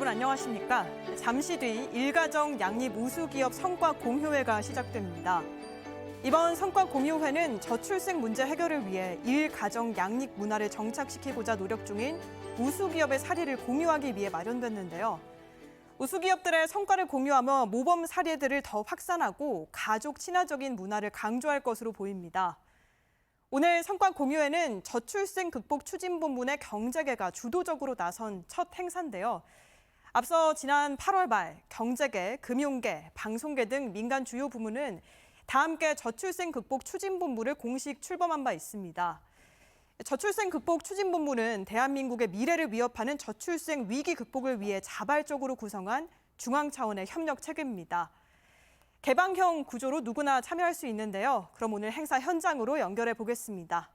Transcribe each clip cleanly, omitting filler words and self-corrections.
여러분 안녕하십니까? 잠시 뒤 일가정 양립 우수기업 성과 공유회가 시작됩니다. 이번 성과 공유회는 저출생 문제 해결을 위해 일가정 양립 문화를 정착시키고자 노력 중인 우수기업의 사례를 공유하기 위해 마련됐는데요. 우수기업들의 성과를 공유하며 모범 사례들을 더 확산하고 가족 친화적인 문화를 강조할 것으로 보입니다. 오늘 성과 공유회는 저출생 극복 추진본부 내 경제계가 주도적으로 나선 첫 행사인데요. 앞서 지난 8월 말 경제계, 금융계, 방송계 등 민간 주요 부문은 다 함께 저출생 극복 추진본부를 공식 출범한 바 있습니다. 저출생 극복 추진본부는 대한민국의 미래를 위협하는 저출생 위기 극복을 위해 자발적으로 구성한 중앙 차원의 협력 체계입니다. 개방형 구조로 누구나 참여할 수 있는데요. 그럼 오늘 행사 현장으로 연결해 보겠습니다.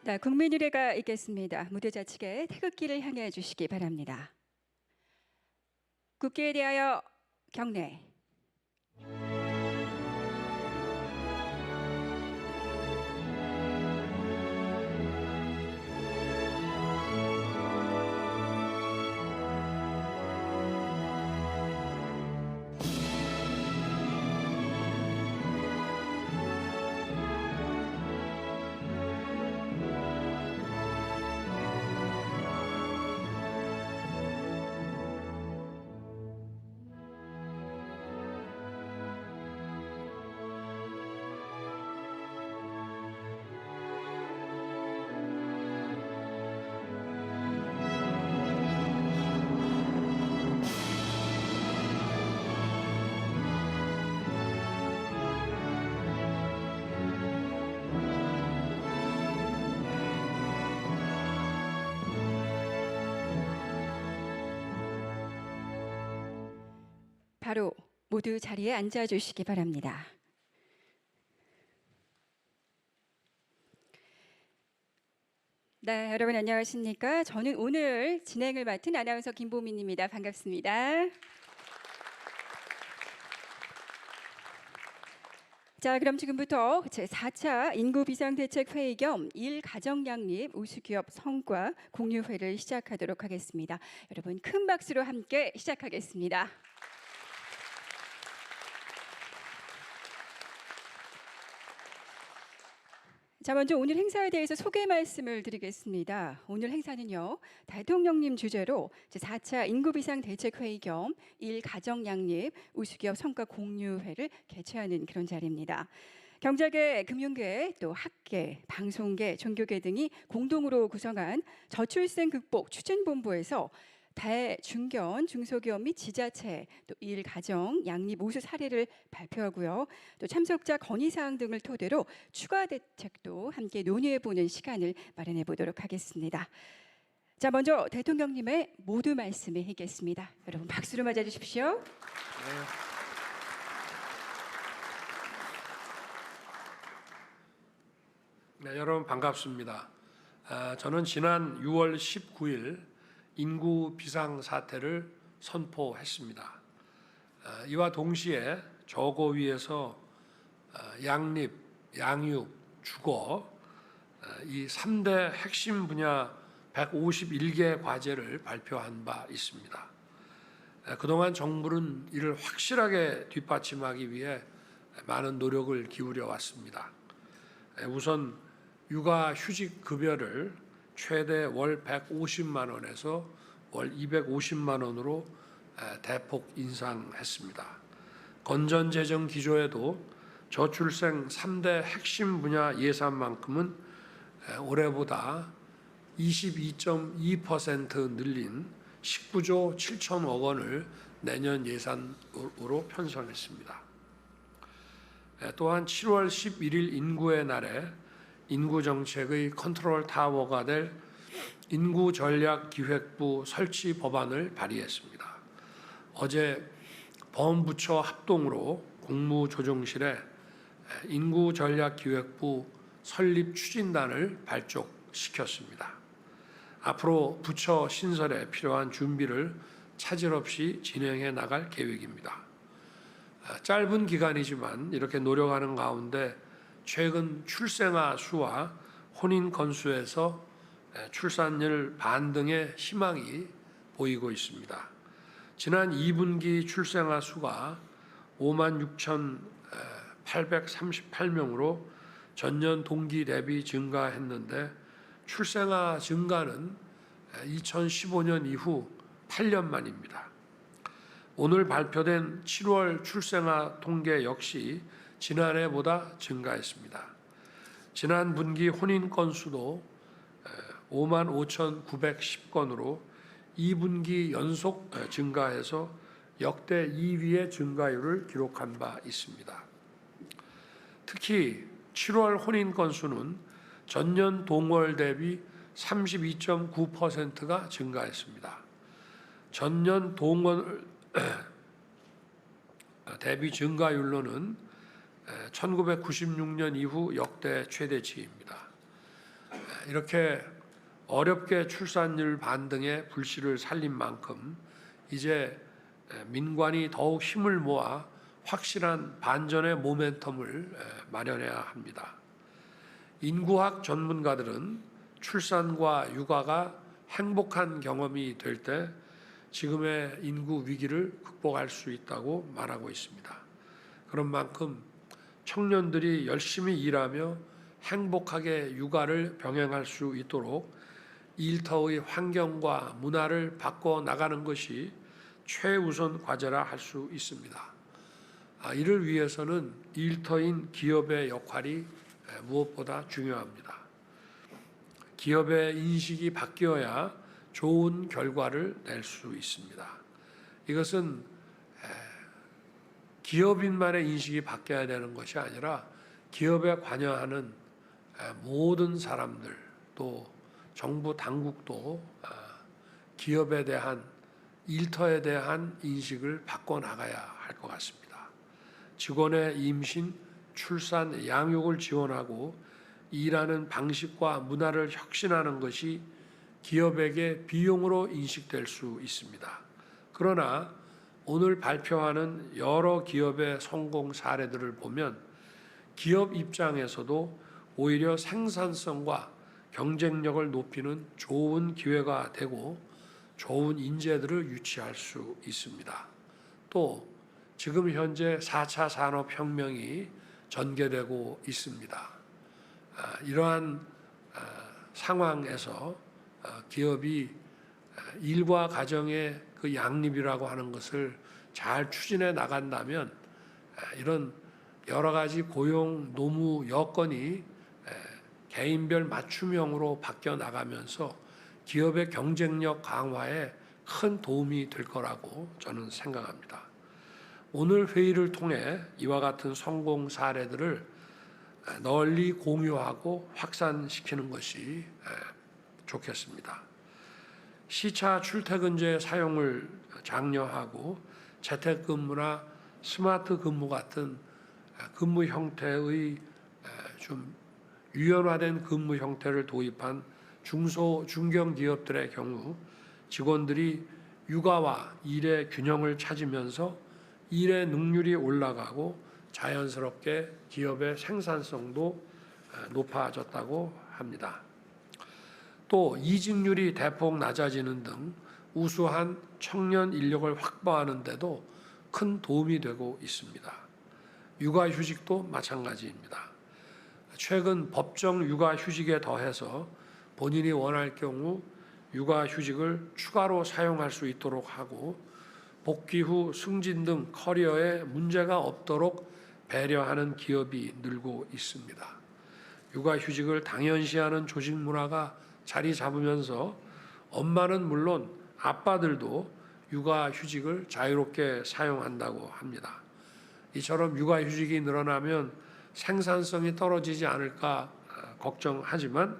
네, 국민의례가 있겠습니다. 무대 좌측에 태극기를 향해 주시기 바랍니다. 국기에 대하여 경례. 바로 모두 자리에 앉아 주시기 바랍니다. 네, 여러분 안녕하십니까? 저는 오늘 진행을 맡은 아나운서 김보민입니다. 반갑습니다. 자, 그럼 지금부터 제4차 인구비상대책회의 겸 일가정양립 우수기업 성과 공유회를 시작하도록 하겠습니다. 여러분 큰 박수로 함께 시작하겠습니다. 자, 먼저 오늘 행사에 대해서 소개 말씀을 드리겠습니다. 오늘 행사는요, 대통령님 주재로 제4차 인구비상대책회의 겸 일가정양립 우수기업 성과 공유회를 개최하는 그런 자리입니다. 경제계, 금융계, 또 학계, 방송계, 종교계 등이 공동으로 구성한 저출생 극복 추진본부에서 대중견, 중소기업 및 지자체, 또 일가정, 양립 우수 사례를 발표하고요. 또 참석자 건의사항 등을 토대로 추가 대책도 함께 논의해보는 시간을 마련해 보도록 하겠습니다. 자, 먼저 대통령님의 모두 말씀을 하겠습니다. 여러분 박수로 맞아 주십시오. 네, 여러분 반갑습니다. 저는 지난 6월 19일 인구 비상사태를 선포했습니다. 이와 동시에 저고위에서 양립, 양육, 주거 이 3대 핵심 분야 151개 과제를 발표한 바 있습니다. 그동안 정부는 이를 확실하게 뒷받침하기 위해 많은 노력을 기울여 왔습니다. 우선 육아휴직 급여를 최대 월 150만 원에서 월 250만 원으로 대폭 인상했습니다. 건전재정 기조에도 저출생 3대 핵심 분야 예산만큼은 올해보다 22.2% 늘린 19조 7천억 원을 내년 예산으로 편성했습니다. 또한 7월 11일 인구의 날에 인구정책의 컨트롤 타워가 될 인구전략기획부 설치 법안을 발의했습니다. 어제 범부처 합동으로 국무조정실에 인구전략기획부 설립 추진단을 발족시켰습니다. 앞으로 부처 신설에 필요한 준비를 차질 없이 진행해 나갈 계획입니다. 짧은 기간이지만 이렇게 노력하는 가운데 최근 출생아 수와 혼인 건수에서 출산율 반등의 희망이 보이고 있습니다. 지난 2분기 출생아 수가 56,838명으로 전년 동기 대비 증가했는데 출생아 증가는 2015년 이후 8년 만입니다. 오늘 발표된 7월 출생아 통계 역시 지난해보다 증가했습니다. 지난 분기 혼인 건수도 55,910건으로 2분기 연속 증가해서 역대 2위의 증가율을 기록한 바 있습니다. 특히 7월 혼인 건수는 전년 동월 대비 32.9%가 증가했습니다. 전년 동월 대비 증가율로는 1996년 이후 역대 최대치입니다. 이렇게 어렵게 출산율 반등의 불씨를 살린 만큼 이제 민관이 더욱 힘을 모아 확실한 반전의 모멘텀을 마련해야 합니다. 인구학 전문가들은 출산과 육아가 행복한 경험이 될 때 지금의 인구 위기를 극복할 수 있다고 말하고 있습니다. 그런 만큼 청년들이 열심히 일하며 행복하게 육아를 병행할 수 있도록 일터의 환경과 문화를 바꿔 나가는 것이 최우선 과제라 할 수 있습니다. 이를 위해서는 일터인 기업의 역할이 무엇보다 중요합니다. 기업의 인식이 바뀌어야 좋은 결과를 낼 수 있습니다. 이것은 기업인만의 인식이 바뀌어야 되는 것이 아니라 기업에 관여하는 모든 사람들 또 정부 당국도 기업에 대한 일터에 대한 인식을 바꿔나가야 할 것 같습니다. 직원의 임신, 출산, 양육을 지원하고 일하는 방식과 문화를 혁신하는 것이 기업에게 비용으로 인식될 수 있습니다. 그러나 오늘 발표하는 여러 기업의 성공 사례들을 보면 기업 입장에서도 오히려 생산성과 경쟁력을 높이는 좋은 기회가 되고 좋은 인재들을 유치할 수 있습니다. 또 지금 현재 4차 산업혁명이 전개되고 있습니다. 이러한 상황에서 기업이 일과 가정의 그 양립이라고 하는 것을 잘 추진해 나간다면 이런 여러 가지 고용 노무 여건이 개인별 맞춤형으로 바뀌어 나가면서 기업의 경쟁력 강화에 큰 도움이 될 거라고 저는 생각합니다. 오늘 회의를 통해 이와 같은 성공 사례들을 널리 공유하고 확산시키는 것이 좋겠습니다. 시차 출퇴근제 사용을 장려하고 재택근무나 스마트 근무 같은 근무 형태의 좀 유연화된 근무 형태를 도입한 중소 중견 기업들의 경우 직원들이 육아와 일의 균형을 찾으면서 일의 능률이 올라가고 자연스럽게 기업의 생산성도 높아졌다고 합니다. 또 이직률이 대폭 낮아지는 등 우수한 청년 인력을 확보하는 데도 큰 도움이 되고 있습니다. 육아휴직도 마찬가지입니다. 최근 법정 육아휴직에 더해서 본인이 원할 경우 육아휴직을 추가로 사용할 수 있도록 하고 복귀 후 승진 등 커리어에 문제가 없도록 배려하는 기업이 늘고 있습니다. 육아휴직을 당연시하는 조직 문화가 자리 잡으면서 엄마는 물론 아빠들도 육아휴직을 자유롭게 사용한다고 합니다. 이처럼 육아휴직이 늘어나면 생산성이 떨어지지 않을까 걱정하지만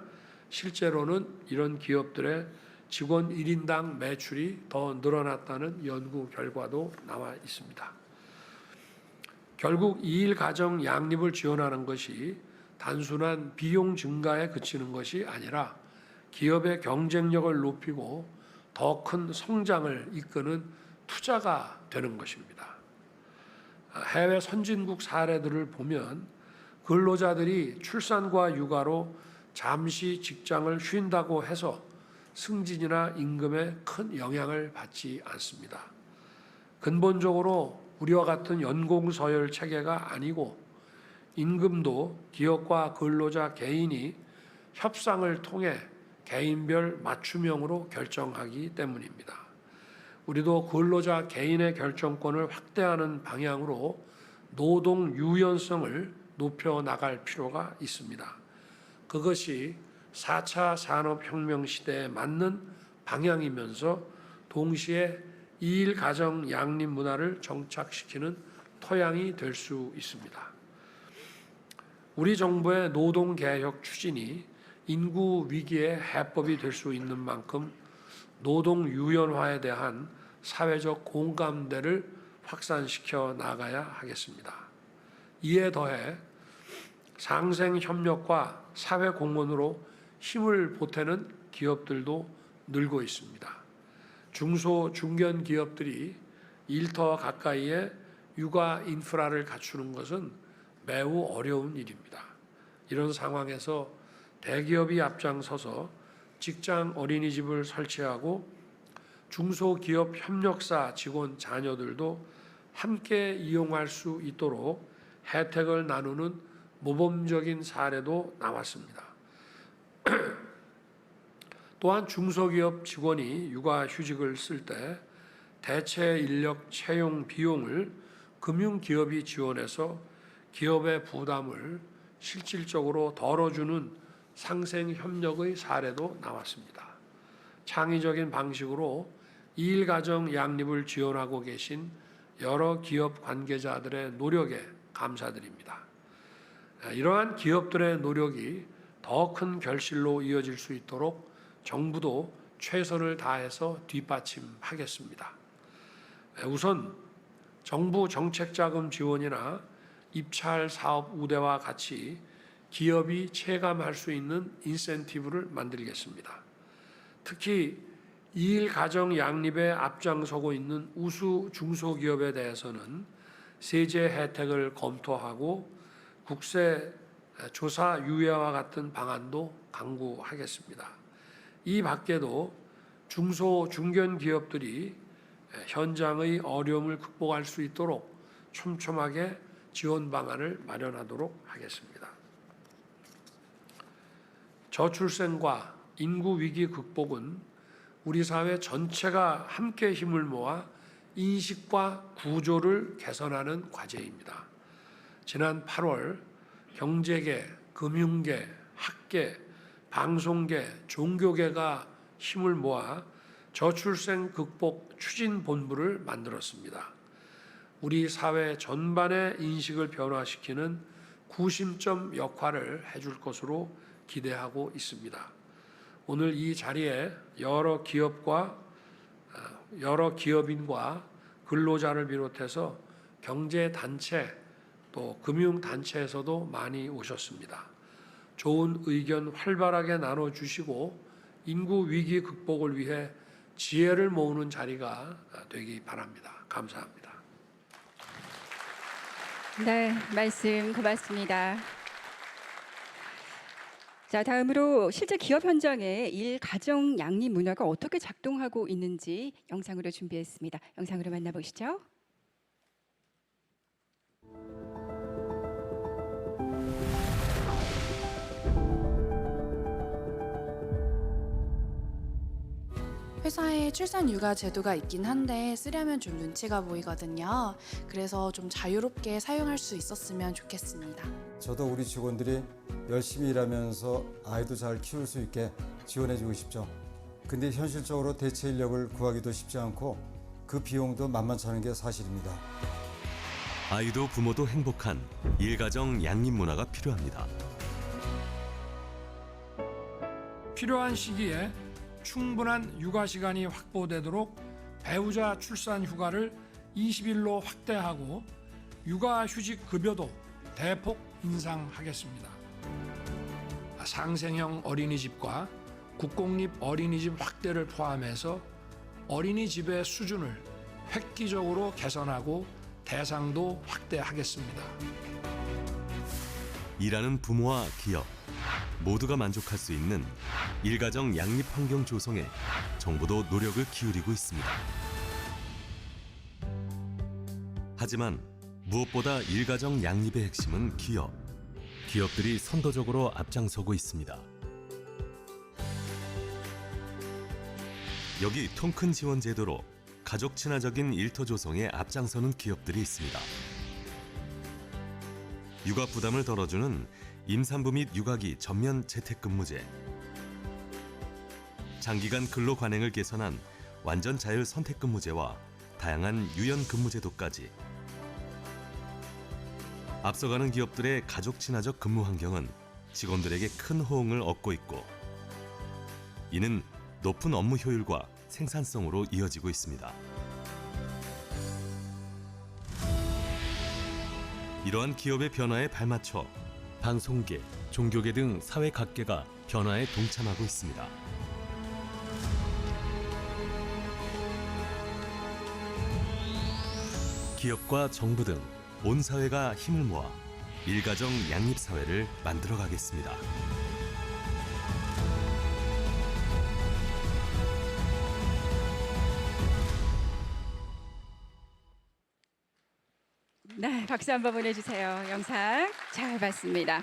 실제로는 이런 기업들의 직원 1인당 매출이 더 늘어났다는 연구 결과도 나와 있습니다. 결국 2일 가정 양립을 지원하는 것이 단순한 비용 증가에 그치는 것이 아니라 기업의 경쟁력을 높이고 더 큰 성장을 이끄는 투자가 되는 것입니다. 해외 선진국 사례들을 보면 근로자들이 출산과 육아로 잠시 직장을 쉰다고 해서 승진이나 임금에 큰 영향을 받지 않습니다. 근본적으로 우리와 같은 연공서열 체계가 아니고 임금도 기업과 근로자 개인이 협상을 통해 개인별 맞춤형으로 결정하기 때문입니다. 우리도 근로자 개인의 결정권을 확대하는 방향으로 노동 유연성을 높여 나갈 필요가 있습니다. 그것이 4차 산업혁명 시대에 맞는 방향이면서 동시에 2일 가정 양립 문화를 정착시키는 토양이 될 수 있습니다. 우리 정부의 노동개혁 추진이 인구 위기의 해법이 될 수 있는 만큼 노동 유연화에 대한 사회적 공감대를 확산시켜 나가야 하겠습니다. 이에 더해 상생협력과 사회공헌으로 힘을 보태는 기업들도 늘고 있습니다. 중소, 중견 기업들이 일터 가까이에 육아 인프라를 갖추는 것은 매우 어려운 일입니다. 이런 상황에서 대기업이 앞장서서 직장 어린이집을 설치하고 중소기업 협력사 직원 자녀들도 함께 이용할 수 있도록 혜택을 나누는 모범적인 사례도 나왔습니다. 또한 중소기업 직원이 육아휴직을 쓸 때 대체 인력 채용 비용을 금융기업이 지원해서 기업의 부담을 실질적으로 덜어주는 상생협력의 사례도 나왔습니다. 창의적인 방식으로 2일 가정 양립을 지원하고 계신 여러 기업 관계자들의 노력에 감사드립니다. 이러한 기업들의 노력이 더 큰 결실로 이어질 수 있도록 정부도 최선을 다해서 뒷받침하겠습니다. 우선 정부 정책자금 지원이나 입찰 사업 우대와 같이 기업이 체감할 수 있는 인센티브를 만들겠습니다. 특히 2일 가정 양립에 앞장서고 있는 우수 중소기업에 대해서는 세제 혜택을 검토하고 국세 조사 유예와 같은 방안도 강구하겠습니다. 이 밖에도 중소 중견 기업들이 현장의 어려움을 극복할 수 있도록 촘촘하게 지원 방안을 마련하도록 하겠습니다. 저출생과 인구 위기 극복은 우리 사회 전체가 함께 힘을 모아 인식과 구조를 개선하는 과제입니다. 지난 8월 경제계, 금융계, 학계, 방송계, 종교계가 힘을 모아 저출생 극복 추진본부를 만들었습니다. 우리 사회 전반의 인식을 변화시키는 구심점 역할을 해줄 것으로 기대하고 있습니다. 오늘 이 자리에 여러 기업인과 근로자를 비롯해서 경제단체 또 금융단체에서도 많이 오셨습니다. 좋은 의견 활발하게 나눠주시고 인구 위기 극복을 위해 지혜를 모으는 자리가 되기 바랍니다. 감사합니다. 네, 말씀 고맙습니다. 자, 다음으로 실제 기업 현장에 일 가정 양립 문화가 어떻게 작동하고 있는지 영상으로 준비했습니다. 영상으로 만나보시죠. 회사에 출산 육아 제도가 있긴 한데 쓰려면 좀 눈치가 보이거든요. 그래서 좀 자유롭게 사용할 수 있었으면 좋겠습니다. 저도 우리 직원들이 열심히 일하면서 아이도 잘 키울 수 있게 지원해주고 싶죠. 근데 현실적으로 대체 인력을 구하기도 쉽지 않고 그 비용도 만만치 않은 게 사실입니다. 아이도 부모도 행복한 일가정 양립 문화가 필요합니다. 필요한 시기에 충분한 육아 시간이 확보되도록 배우자 출산 휴가를 20일로 확대하고 육아 휴직 급여도 대폭 인상하겠습니다. 상생형 어린이집과 국공립 어린이집 확대를 포함해서 어린이집의 수준을 획기적으로 개선하고 대상도 확대하겠습니다. 일하는 부모와 기업 모두가 만족할 수 있는 일가정 양립 환경 조성에 정부도 노력을 기울이고 있습니다. 하지만 무엇보다 일가정 양립의 핵심은 기업들이 선도적으로 앞장서고 있습니다. 여기 통큰 지원 제도로 가족 친화적인 일터 조성에 앞장서는 기업들이 있습니다. 육아 부담을 덜어주는 임산부 및 육아기 전면 재택근무제, 장기간 근로 관행을 개선한 완전 자율 선택근무제와 다양한 유연 근무제도까지 앞서가는 기업들의 가족 친화적 근무 환경은 직원들에게 큰 호응을 얻고 있고 이는 높은 업무 효율과 생산성으로 이어지고 있습니다. 이러한 기업의 변화에 발맞춰 방송계, 종교계 등 사회 각계가 변화에 동참하고 있습니다. 기업과 정부 등 온 사회가 힘을 모아 일가정 양립 사회를 만들어 가겠습니다. 네, 박수 한번 보내주세요. 영상 잘 봤습니다.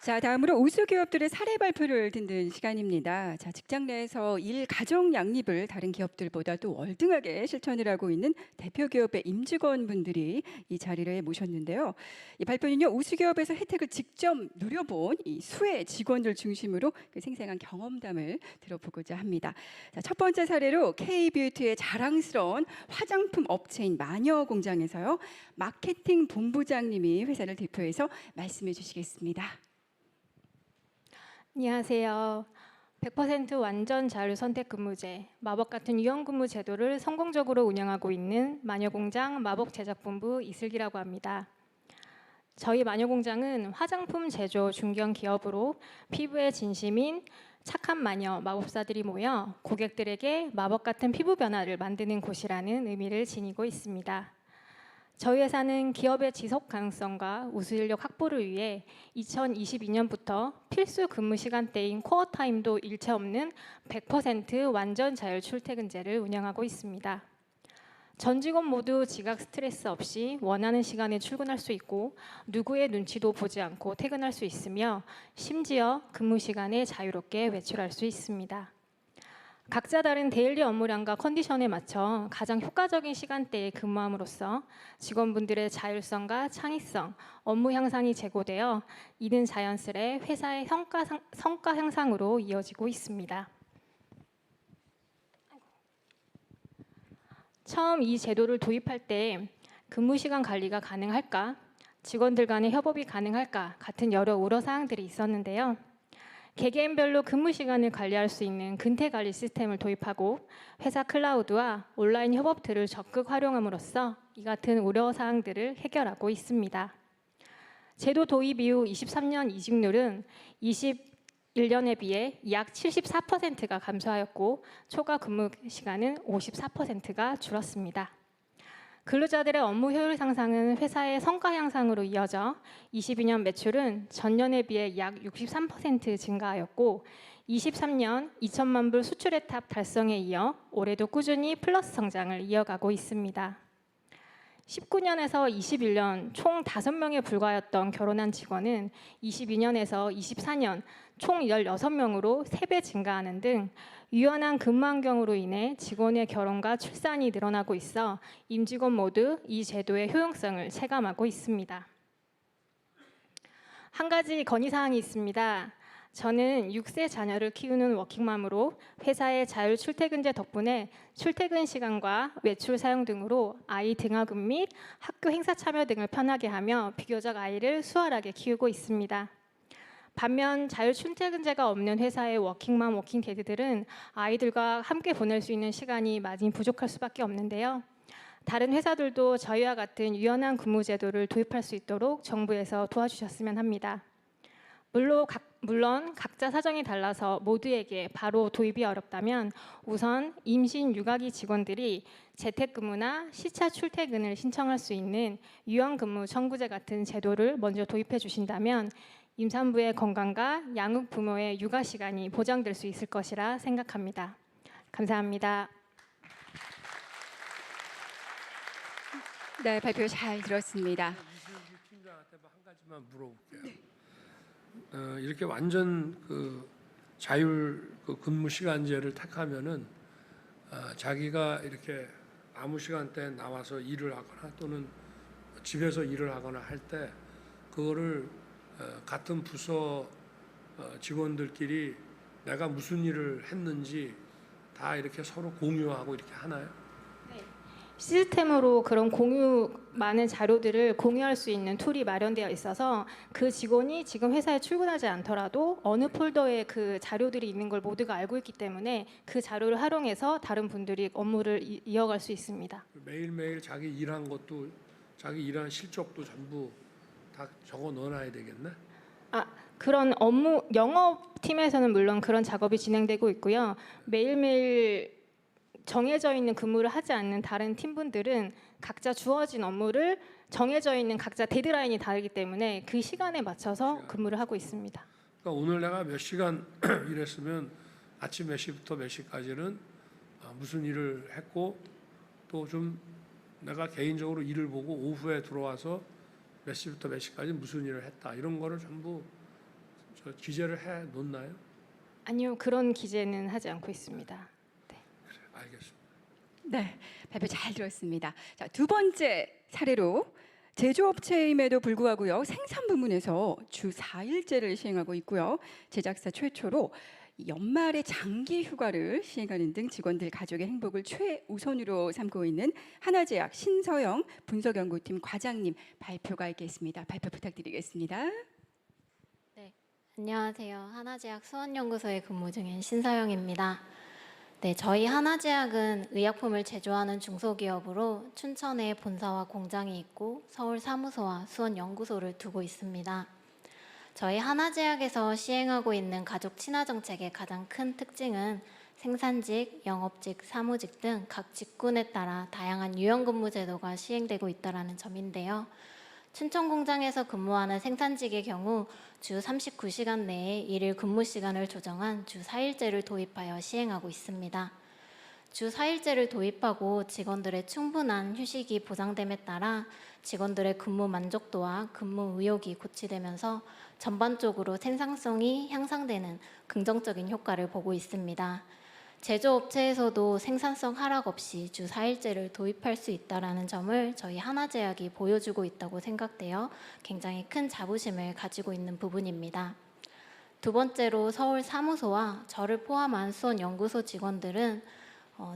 자, 다음으로 우수기업들의 사례 발표를 듣는 시간입니다. 자, 직장 내에서 일 가정 양립을 다른 기업들보다도 월등하게 실천을 하고 있는 대표 기업의 임직원분들이 이 자리를 모셨는데요. 이 발표는요, 우수기업에서 혜택을 직접 누려본 이 수혜 직원들 중심으로 그 생생한 경험담을 들어보고자 합니다. 자, 첫 번째 사례로 K뷰티의 자랑스러운 화장품 업체인 마녀공장에서요, 마케팅 본부장님이 회사를 대표해서 말씀해 주시겠습니다. 안녕하세요. 100% 완전 자율 선택 근무제, 마법 같은 유연 근무 제도를 성공적으로 운영하고 있는 마녀공장 마법 제작본부 이슬기라고 합니다. 저희 마녀공장은 화장품 제조 중견 기업으로 피부에 진심인 착한 마녀 마법사들이 모여 고객들에게 마법 같은 피부 변화를 만드는 곳이라는 의미를 지니고 있습니다. 저희 회사는 기업의 지속 가능성과 우수 인력 확보를 위해 2022년부터 필수 근무 시간대인 코어 타임도 일체 없는 100% 완전 자율 출퇴근제를 운영하고 있습니다. 전 직원 모두 지각 스트레스 없이 원하는 시간에 출근할 수 있고 누구의 눈치도 보지 않고 퇴근할 수 있으며 심지어 근무 시간에 자유롭게 외출할 수 있습니다. 각자 다른 데일리 업무량과 컨디션에 맞춰 가장 효과적인 시간대에 근무함으로써 직원분들의 자율성과 창의성, 업무 향상이 제고되어 이는 자연스레 회사의 성과 향상으로 이어지고 있습니다. 처음 이 제도를 도입할 때 근무 시간 관리가 가능할까, 직원들 간의 협업이 가능할까 같은 여러 우려사항들이 있었는데요. 개개인별로 근무 시간을 관리할 수 있는 근태 관리 시스템을 도입하고 회사 클라우드와 온라인 협업들을 적극 활용함으로써 이 같은 우려 사항들을 해결하고 있습니다. 제도 도입 이후 23년 이직률은 21년에 비해 약 74%가 감소하였고 초과 근무 시간은 54%가 줄었습니다. 근로자들의 업무 효율 상승은 회사의 성과 향상으로 이어져 22년 매출은 전년에 비해 약 63% 증가하였고 23년 2천만 불 수출의 탑 달성에 이어 올해도 꾸준히 플러스 성장을 이어가고 있습니다. 19년에서 21년 총 5명에 불과했던 결혼한 직원은 22년에서 24년 총 16명으로 3배 증가하는 등 유연한 근무 환경으로 인해 직원의 결혼과 출산이 늘어나고 있어 임직원 모두 이 제도의 효용성을 체감하고 있습니다. 한 가지 건의사항이 있습니다. 저는 6세 자녀를 키우는 워킹맘으로 회사의 자율 출퇴근제 덕분에 출퇴근 시간과 외출 사용 등으로 아이 등하금 및 학교 행사 참여 등을 편하게 하며 비교적 아이를 수월하게 키우고 있습니다. 반면 자율 출퇴근제가 없는 회사의 워킹맘, 워킹데드들은 아이들과 함께 보낼 수 있는 시간이 많이 부족할 수밖에 없는데요. 다른 회사들도 저희와 같은 유연한 근무 제도를 도입할 수 있도록 정부에서 도와주셨으면 합니다. 물론 각자 사정이 달라서 모두에게 바로 도입이 어렵다면 우선 임신 육아기 직원들이 재택근무나 시차 출퇴근을 신청할 수 있는 유연근무 청구제 같은 제도를 먼저 도입해 주신다면 임산부의 건강과 양육 부모의 육아 시간이 보장될 수 있을 것이라 생각합니다. 감사합니다. 네, 발표 잘 들었습니다. 이슬기 팀장한테 한 가지만 물어볼게요. 이렇게 완전 그 자율 그 근무 시간제를 택하면은 자기가 이렇게 아무 시간대에 나와서 일을 하거나 또는 집에서 일을 하거나 할 때 그거를 같은 부서 직원들끼리 내가 무슨 일을 했는지 다 이렇게 서로 공유하고 이렇게 하나요? 시스템으로 그런 많은 자료들을 공유할 수 있는 툴이 마련되어 있어서 그 직원이 지금 회사에 출근하지 않더라도 어느 폴더에 그 자료들이 있는 걸 모두가 알고 있기 때문에 그 자료를 활용해서 다른 분들이 업무를 이어갈 수 있습니다. 매일매일 자기 일한 것도 자기 일한 실적도 전부 다 적어 넣어놔야 되겠네? 그런 영업팀에서는 물론 그런 작업이 진행되고 있고요. 매일매일 정해져 있는 근무를 하지 않는 다른 팀분들은 각자 주어진 업무를 정해져 있는 각자 데드라인이 다르기 때문에 그 시간에 맞춰서 근무를 하고 있습니다. 그러니까 오늘 내가 몇 시간 일했으면 아침 몇 시부터 몇 시까지는 무슨 일을 했고 또 좀 내가 개인적으로 일을 보고 오후에 들어와서 몇 시부터 몇 시까지 무슨 일을 했다 이런 거를 전부 기재를 해 놓나요? 아니요, 그런 기재는 하지 않고 있습니다. 알겠습니다. 네, 발표 잘 들었습니다. 자, 두 번째 사례로 제조업체임에도 불구하고요. 생산 부문에서 주 4일제를 시행하고 있고요. 제작사 최초로 연말에 장기 휴가를 시행하는 등 직원들 가족의 행복을 최우선으로 삼고 있는 하나제약 신서영 분석연구팀 과장님 발표가 있겠습니다. 발표 부탁드리겠습니다. 네, 안녕하세요. 하나제약 수원연구소에 근무 중인 신서영입니다. 네, 저희 하나제약은 의약품을 제조하는 중소기업으로 춘천에 본사와 공장이 있고 서울 사무소와 수원 연구소를 두고 있습니다. 저희 하나제약에서 시행하고 있는 가족 친화 정책의 가장 큰 특징은 생산직, 영업직, 사무직 등 각 직군에 따라 다양한 유연근무 제도가 시행되고 있다는 점인데요. 춘천 공장에서 근무하는 생산직의 경우 주 39시간 내에 일일 근무 시간을 조정한 주 4일제를 도입하여 시행하고 있습니다. 주 4일제를 도입하고 직원들의 충분한 휴식이 보장됨에 따라 직원들의 근무 만족도와 근무 의욕이 고취되면서 전반적으로 생산성이 향상되는 긍정적인 효과를 보고 있습니다. 제조업체에서도 생산성 하락 없이 주 4일제를 도입할 수 있다는 점을 저희 하나제약이 보여주고 있다고 생각되어 굉장히 큰 자부심을 가지고 있는 부분입니다. 두 번째로 서울 사무소와 저를 포함한 수원 연구소 직원들은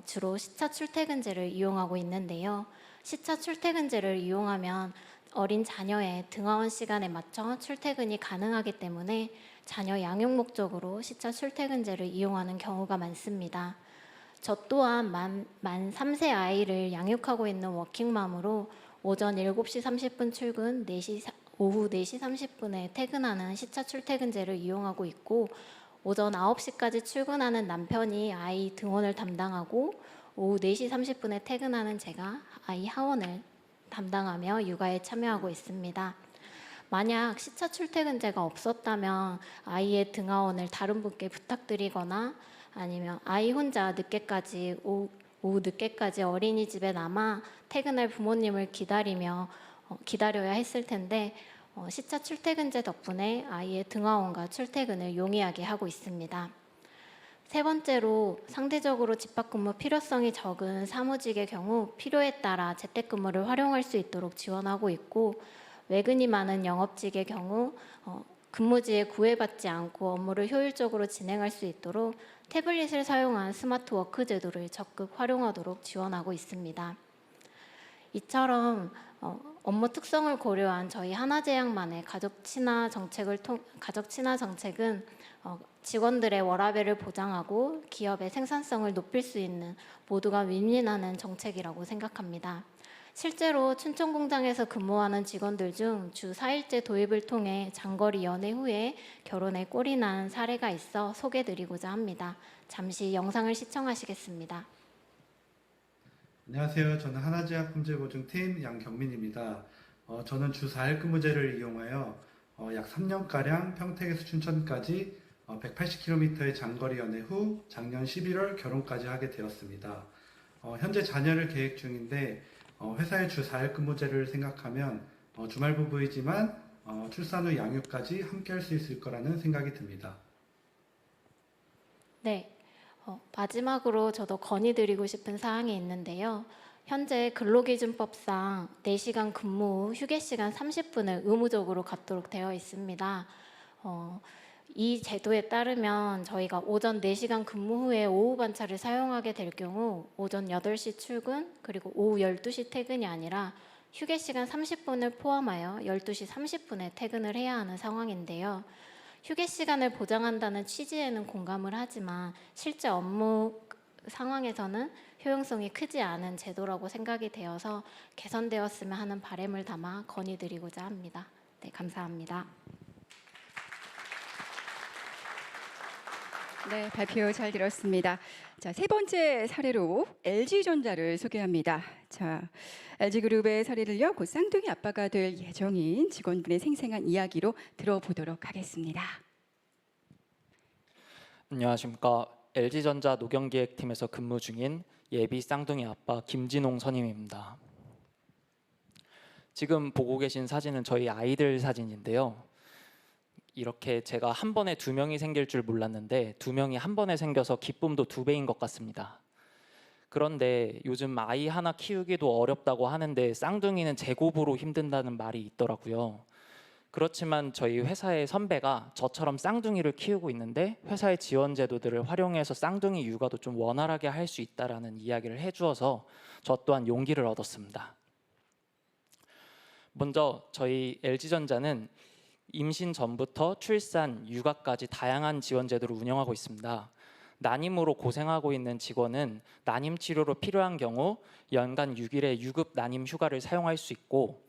주로 시차 출퇴근제를 이용하고 있는데요. 시차 출퇴근제를 이용하면 어린 자녀의 등하원 시간에 맞춰 출퇴근이 가능하기 때문에 자녀 양육 목적으로 시차 출퇴근제를 이용하는 경우가 많습니다. 저 또한 만 3세 아이를 양육하고 있는 워킹맘으로 오전 7시 30분 출근, 오후 4시 30분에 퇴근하는 시차 출퇴근제를 이용하고 있고 오전 9시까지 출근하는 남편이 아이 등원을 담당하고 오후 4시 30분에 퇴근하는 제가 아이 하원을 담당하며 육아에 참여하고 있습니다. 만약 시차 출퇴근제가 없었다면 아이의 등하원을 다른 분께 부탁드리거나 아니면 아이 혼자 늦게까지 오후 늦게까지 어린이집에 남아 퇴근할 부모님을 기다려야 했을 텐데 시차 출퇴근제 덕분에 아이의 등하원과 출퇴근을 용이하게 하고 있습니다. 세 번째로 상대적으로 집합근무 필요성이 적은 사무직의 경우 필요에 따라 재택근무를 활용할 수 있도록 지원하고 있고, 외근이 많은 영업직의 경우 근무지에 구애받지 않고 업무를 효율적으로 진행할 수 있도록 태블릿을 사용한 스마트 워크 제도를 적극 활용하도록 지원하고 있습니다. 이처럼 업무 특성을 고려한 저희 하나제약만의 가족 친화 정책은 직원들의 워라밸을 보장하고 기업의 생산성을 높일 수 있는 모두가 윈윈하는 정책이라고 생각합니다. 실제로 춘천 공장에서 근무하는 직원들 중 주 4일제 도입을 통해 장거리 연애 후에 결혼에 꼴이 난 사례가 있어 소개드리고자 합니다. 잠시 영상을 시청하시겠습니다. 안녕하세요. 저는 하나제약 품질보증팀 양경민입니다. 저는 주 4일 근무제를 이용하여 약 3년가량 평택에서 춘천까지 180km의 장거리 연애 후 작년 11월 결혼까지 하게 되었습니다. 현재 자녀를 계획 중인데 회사의 주 4일 근무제를 생각하면 주말 부부이지만 출산 후 양육까지 함께 할 수 있을 거라는 생각이 듭니다. 네, 마지막으로 저도 건의드리고 싶은 사항이 있는데요. 현재 근로기준법상 4시간 근무 후 휴게 시간 30분을 의무적으로 갖도록 되어 있습니다. 이 제도에 따르면 저희가 오전 4시간 근무 후에 오후 반차를 사용하게 될 경우 오전 8시 출근 그리고 오후 12시 퇴근이 아니라 휴게 시간 30분을 포함하여 12시 30분에 퇴근을 해야 하는 상황인데요. 휴게 시간을 보장한다는 취지에는 공감을 하지만 실제 업무 상황에서는 효용성이 크지 않은 제도라고 생각이 되어서 개선되었으면 하는 바람을 담아 건의드리고자 합니다. 네, 감사합니다. 네, 발표 잘 들었습니다. 자, 세 번째 사례로 LG전자를 소개합니다. 자, LG그룹의 사례를요, 곧 쌍둥이 아빠가 될 예정인 직원분의 생생한 이야기로 들어보도록 하겠습니다. 안녕하십니까. LG전자 노경기획팀에서 근무 중인 예비 쌍둥이 아빠 김진홍 선임입니다. 지금 보고 계신 사진은 저희 아이들 사진인데요. 이렇게 제가 한 번에 2명이 생길 줄 몰랐는데 2명이 한 번에 생겨서 기쁨도 2배인 것 같습니다. 그런데 요즘 아이 하나 키우기도 어렵다고 하는데 쌍둥이는 제곱으로 힘든다는 말이 있더라고요. 그렇지만 저희 회사의 선배가 저처럼 쌍둥이를 키우고 있는데 회사의 지원 제도들을 활용해서 쌍둥이 육아도 좀 원활하게 할 수 있다라는 이야기를 해주어서 저 또한 용기를 얻었습니다. 먼저 저희 LG전자는 임신 전부터 출산, 육아까지 다양한 지원 제도를 운영하고 있습니다. 난임으로 고생하고 있는 직원은 난임 치료로 필요한 경우 연간 6일의 유급 난임 휴가를 사용할 수 있고,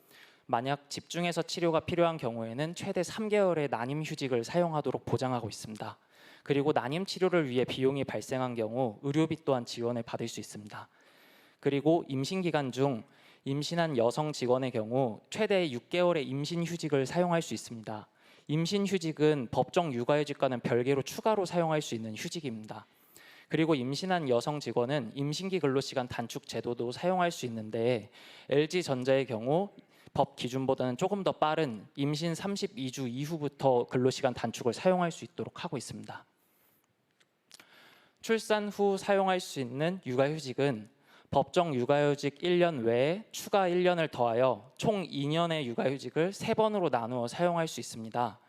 만약 집중해서 치료가 필요한 경우에는 최대 3개월의 난임 휴직을 사용하도록 보장하고 있습니다. 그리고 난임 치료를 위해 비용이 발생한 경우 의료비 또한 지원을 받을 수 있습니다. 그리고 임신 기간 중 임신한 여성 직원의 경우 최대 6개월의 임신 휴직을 사용할 수 있습니다. 임신 휴직은 법정 육아휴직과는 별개로 추가로 사용할 수 있는 휴직입니다. 그리고 임신한 여성 직원은 임신기 근로시간 단축 제도도 사용할 수 있는데 LG전자의 경우 법 기준보다는 조금 더 빠른 임신 32주 이후부터 근로시간 단축을 사용할 수 있도록 하고 있습니다. 출산 후 사용할 수 있는 육아휴직은 법정 육아휴직 1년 외에 추가 1년을 더하여 총 2년의 육아휴직을 3번으로 나누어 사용할 수 있습니다.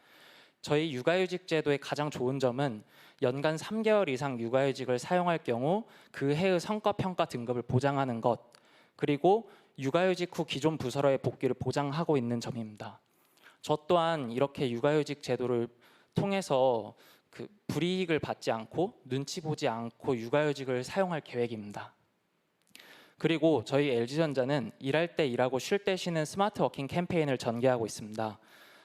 저희 육아휴직 제도의 가장 좋은 점은 연간 3개월 이상 육아휴직을 사용할 경우 그 해의 성과평가 등급을 보장하는 것, 그리고 육아휴직 후 기존 부서로의 복귀를 보장하고 있는 점입니다. 저 또한 이렇게 육아휴직 제도를 통해서 불이익을 받지 않고 눈치 보지 않고 육아휴직을 사용할 계획입니다. 그리고 저희 LG전자는 일할 때 일하고 쉴 때 쉬는 스마트 워킹 캠페인을 전개하고 있습니다.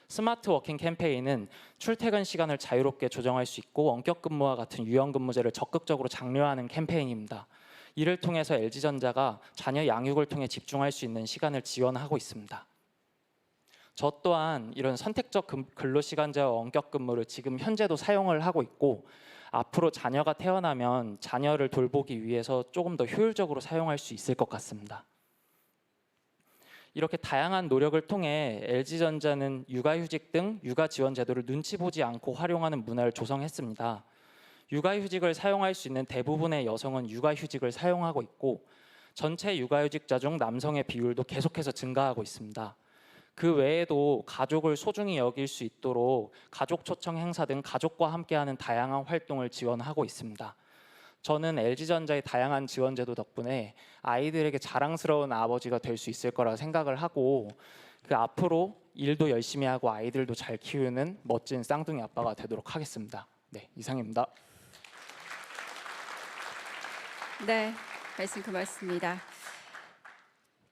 스마트 워킹 캠페인은 출퇴근 시간을 자유롭게 조정할 수 있고 원격 근무와 같은 유연 근무제를 적극적으로 장려하는 캠페인입니다. 이를 통해서 LG전자가 자녀 양육을 통해 집중할 수 있는 시간을 지원하고 있습니다. 저 또한 이런 선택적 근로시간제와 원격 근무를 지금 현재도 사용을 하고 있고 앞으로 자녀가 태어나면 자녀를 돌보기 위해서 조금 더 효율적으로 사용할 수 있을 것 같습니다. 이렇게 다양한 노력을 통해 LG전자는 육아휴직 등 육아 지원 제도를 눈치 보지 않고 활용하는 문화를 조성했습니다. 육아휴직을 사용할 수 있는 대부분의 여성은 육아휴직을 사용하고 있고 전체 육아휴직자 중 남성의 비율도 계속해서 증가하고 있습니다. 그 외에도 가족을 소중히 여길 수 있도록 가족 초청 행사 등 가족과 함께하는 다양한 활동을 지원하고 있습니다. 저는 LG전자의 다양한 지원 제도 덕분에 아이들에게 자랑스러운 아버지가 될 수 있을 거라 생각을 하고 그 앞으로 일도 열심히 하고 아이들도 잘 키우는 멋진 쌍둥이 아빠가 되도록 하겠습니다. 네, 이상입니다. 네, 말씀 고맙습니다.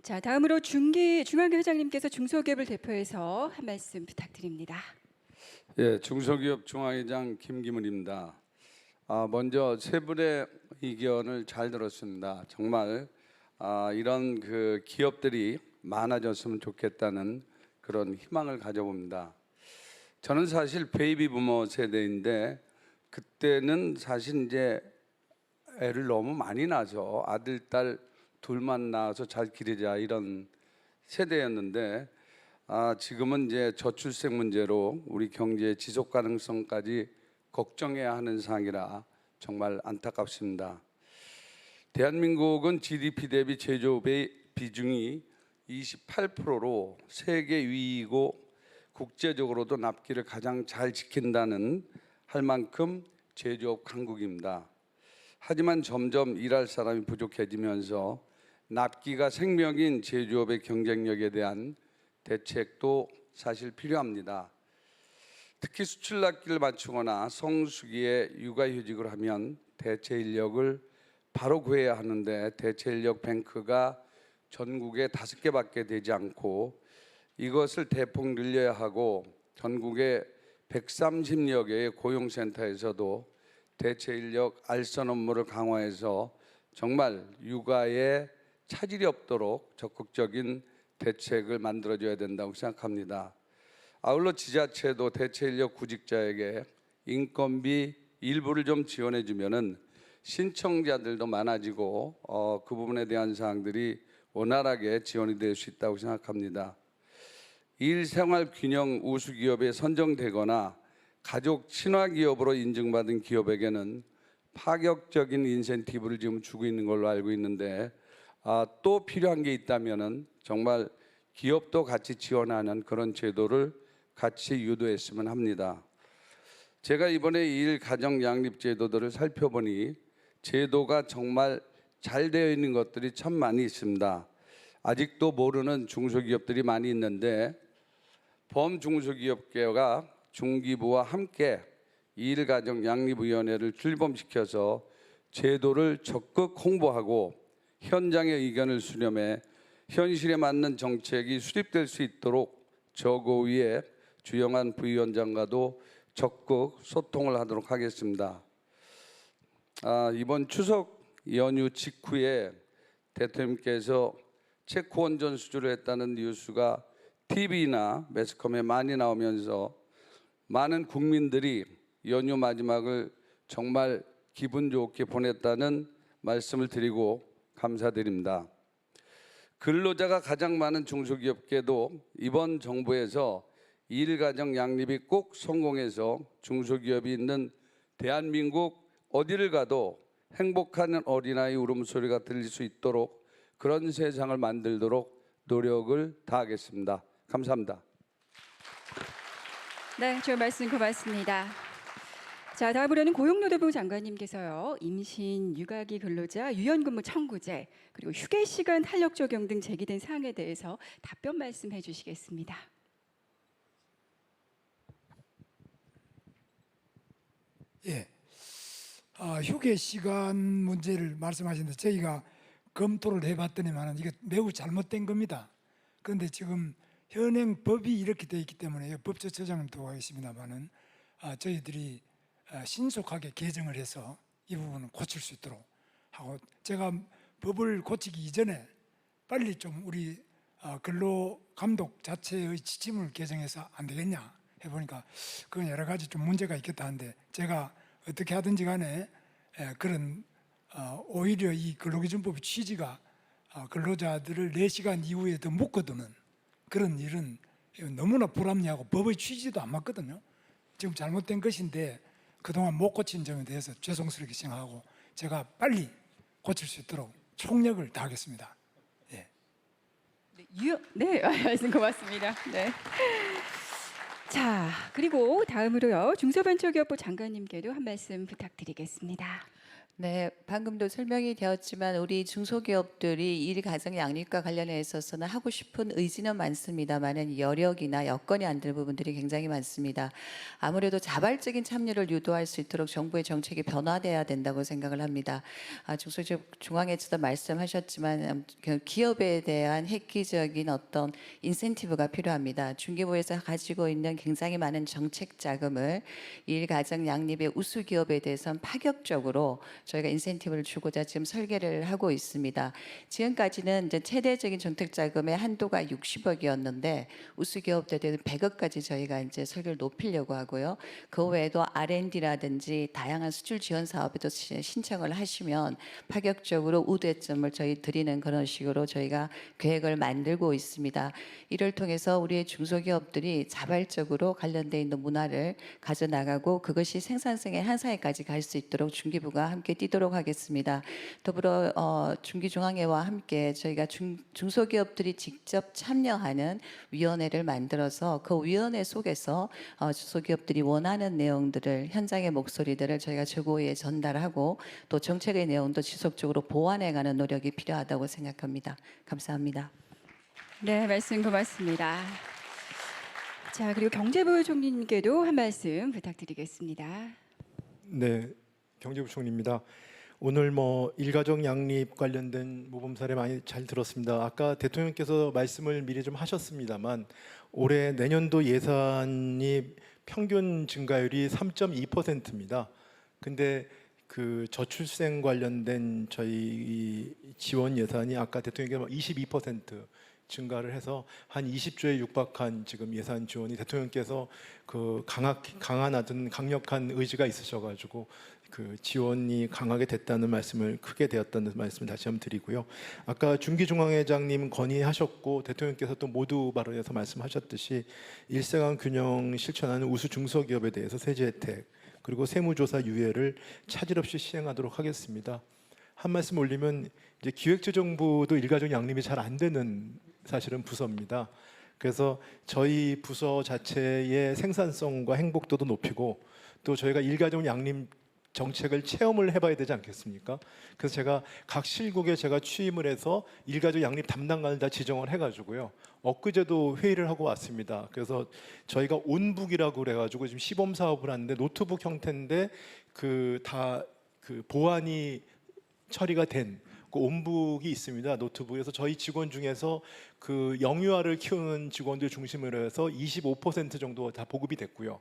자, 다음으로 중앙교 회장님께서 중소기업을 대표해서 한 말씀 부탁드립니다. 예, 중소기업 중앙회장 김기문입니다. 먼저 세 분의 의견을 잘 들었습니다. 정말 이런 그 기업들이 많아졌으면 좋겠다는 그런 희망을 가져봅니다. 저는 사실 베이비 부머 세대인데 그때는 사실 이제 애를 너무 많이 낳아서 아들, 딸 둘만 낳아서 잘 기르자 이런 세대였는데 지금은 이제 저출생 문제로 우리 경제의 지속 가능성까지 걱정해야 하는 상황이라 정말 안타깝습니다. 대한민국은 GDP 대비 제조업의 비중이 28%로 세계 2위이고 국제적으로도 납기를 가장 잘 지킨다는 할 만큼 제조업 강국입니다. 하지만 점점 일할 사람이 부족해지면서 납기가 생명인 제조업의 경쟁력에 대한 대책도 사실 필요합니다. 특히 수출 납기를 맞추거나 성수기에 육아휴직을 하면 대체 인력을 바로 구해야 하는데 대체 인력 뱅크가 전국에 5개밖에 되지 않고 이것을 대폭 늘려야 하고 전국에 130여 개의 고용센터에서도 대체 인력 알선 업무를 강화해서 정말 육아에 차질이 없도록 적극적인 대책을 만들어줘야 된다고 생각합니다. 아울러 지자체도 대체 인력 구직자에게 인건비 일부를 좀 지원해 주면은 신청자들도 많아지고 그 부분에 대한 사항들이 원활하게 지원이 될 수 있다고 생각합니다. 일생활 균형 우수 기업에 선정되거나 가족 친화 기업으로 인증받은 기업에게는 파격적인 인센티브를 지금 주고 있는 걸로 알고 있는데 또 필요한 게 있다면은 정말 기업도 같이 지원하는 그런 제도를 같이 유도했으면 합니다. 제가 이번에 일 가정 양립 제도들을 살펴보니 제도가 정말 잘 되어 있는 것들이 참 많이 있습니다. 아직도 모르는 중소기업들이 많이 있는데 범중소기업계가 중기부와 함께 일가정양립위원회를 출범시켜서 제도를 적극 홍보하고 현장의 의견을 수렴해 현실에 맞는 정책이 수립될 수 있도록 저고위의 주영한 부위원장과도 적극 소통을 하도록 하겠습니다. 이번 추석 연휴 직후에 대통령께서 체코 원전 수주를 했다는 뉴스가 TV나 매스컴에 많이 나오면서 많은 국민들이 연휴 마지막을 정말 기분 좋게 보냈다는 말씀을 드리고 감사드립니다. 근로자가 가장 많은 중소기업계도 이번 정부에서 일가정 양립이 꼭 성공해서 중소기업이 있는 대한민국 어디를 가도 행복한 어린아이 울음소리가 들릴 수 있도록 그런 세상을 만들도록 노력을 다하겠습니다. 감사합니다. 네, 좋은 말씀 고맙습니다. 자, 다음으로는 고용노동부 장관님께서요, 임신, 육아기 근로자 유연근무 청구제 그리고 휴게 시간 탄력 적용 등 제기된 사항에 대해서 답변 말씀해 주시겠습니다. 예, 휴게 시간 문제를 말씀하시는데 저희가 검토를 해봤더니만 이게 매우 잘못된 겁니다. 그런데 지금 현행 법이 이렇게 되어 있기 때문에 법제처장님 도와있습니다만은 저희들이 신속하게 개정을 해서 이 부분을 고칠 수 있도록 하고 제가 법을 고치기 이전에 빨리 좀 우리 근로 감독 자체의 지침을 개정해서 안 되겠냐 해보니까 그건 여러 가지 좀 문제가 있겠다 하는데 제가 어떻게 하든지 간에 그런 오히려 이 근로기준법의 취지가 근로자들을 4시간 이후에 더 묶어두는 그런 일은 너무나 불합리하고 법의 취지도 안 맞거든요. 지금 잘못된 것인데 그동안 못 고친 점에 대해서 죄송스럽게 생각하고 제가 빨리 고칠 수 있도록 총력을 다하겠습니다. 네, 말씀 고맙습니다. 네. 자, 그리고 다음으로요. 중소벤처기업부 장관님께도 한 말씀 부탁드리겠습니다. 네, 방금도 설명이 되었지만 우리 중소기업들이 일 가정 양립과 관련해 있어서는 하고 싶은 의지는 많습니다만은 여력이나 여건이 안 되는 부분들이 굉장히 많습니다. 아무래도 자발적인 참여를 유도할 수 있도록 정부의 정책이 변화돼야 된다고 생각을 합니다. 중소기업 중앙에서도 말씀하셨지만 기업에 대한 획기적인 어떤 인센티브가 필요합니다. 중기부에서 가지고 있는 굉장히 많은 정책 자금을 일 가정 양립의 우수 기업에 대해서는 파격적으로 저희가 인센티브를 주고자 지금 설계를 하고 있습니다. 지금까지는 이제 최대적인 정책 자금의 한도가 60억이었는데 우수 기업들에는 100억까지 저희가 이제 설계를 높이려고 하고요. 그 외에도 R&D라든지 다양한 수출 지원 사업에도 신청을 하시면 파격적으로 우대점을 저희 드리는 그런 식으로 저희가 계획을 만들고 있습니다. 이를 통해서 우리의 중소기업들이 자발적으로 관련돼 있는 문화를 가져나가고 그것이 생산성의 향상에까지 갈 수 있도록 중기부가 함께 뛰도록 하겠습니다. 더불어 중기중앙회와 함께 저희가 중소기업들이 직접 참여하는 위원회를 만들어서 그 위원회 속에서 중소기업들이 원하는 내용들을 현장의 목소리들을 저희가 최고위에 전달하고 또 정책의 내용도 지속적으로 보완해가는 노력이 필요하다고 생각합니다. 감사합니다. 네, 말씀 고맙습니다. 자, 그리고 경제부 총리님께도 한 말씀 부탁드리겠습니다. 네, 경제부총리입니다. 오늘 일가정 양립 관련된 모범 사례 많이 잘 들었습니다. 아까 대통령께서 말씀을 미리 좀 하셨습니다만 올해 내년도 예산이 평균 증가율이 3.2%입니다. 근데 그 저출생 관련된 저희 지원 예산이 아까 대통령께서 22% 증가를 해서 한 20조에 육박한 지금 예산 지원이 대통령께서 그 강한 강력한 의지가 있으셔가지고 그 지원이 강하게 됐다는 말씀을 크게 되었다는 말씀을 다시 한번 드리고요. 아까 중기중앙회장님 건의하셨고 대통령께서 또 모두 발언에서 말씀하셨듯이 일생활 균형 실천하는 우수 중소기업에 대해서 세제 혜택 그리고 세무조사 유예를 차질 없이 시행하도록 하겠습니다. 한 말씀 올리면 이제 기획재정부도 일가정 양립이 잘 안 되는 사실은 부서입니다. 그래서 저희 부서 자체의 생산성과 행복도도 높이고 또 저희가 일가정 양립 정책을 체험을 해봐야 되지 않겠습니까? 그래서 제가 각 실국에 제가 취임을 해서 일가족 양립 담당관을 다 지정을 해가지고요. 엊그제도 회의를 하고 왔습니다. 그래서 저희가 온북이라고 그래가지고 지금 시범 사업을 하는데 노트북 형태인데 그 보안이 처리가 된 그 온북이 있습니다. 노트북에서 저희 직원 중에서 그 영유아를 키우는 직원들 중심으로 해서 25% 정도 다 보급이 됐고요.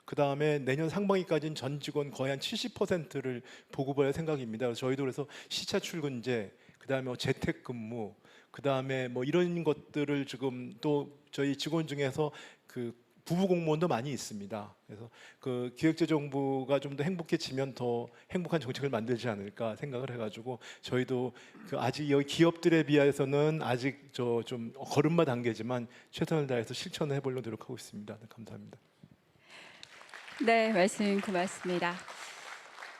그 다음에 내년 상반기까지는 전 직원 거의 한 70%를 보급을 할 생각입니다. 그래서 저희도 그래서 시차 출근제, 그 다음에 재택근무, 그 다음에 이런 것들을 지금 또 저희 직원 중에서 그 부부 공무원도 많이 있습니다. 그래서 그 기획재정부가 좀 더 행복해지면 더 행복한 정책을 만들지 않을까 생각을 해가지고 저희도 그 아직 여기 기업들에 비해서는 아직 좀 걸음마 단계지만 최선을 다해서 실천을 해보려고 노력하고 있습니다. 네, 감사합니다. 네, 말씀 고맙습니다.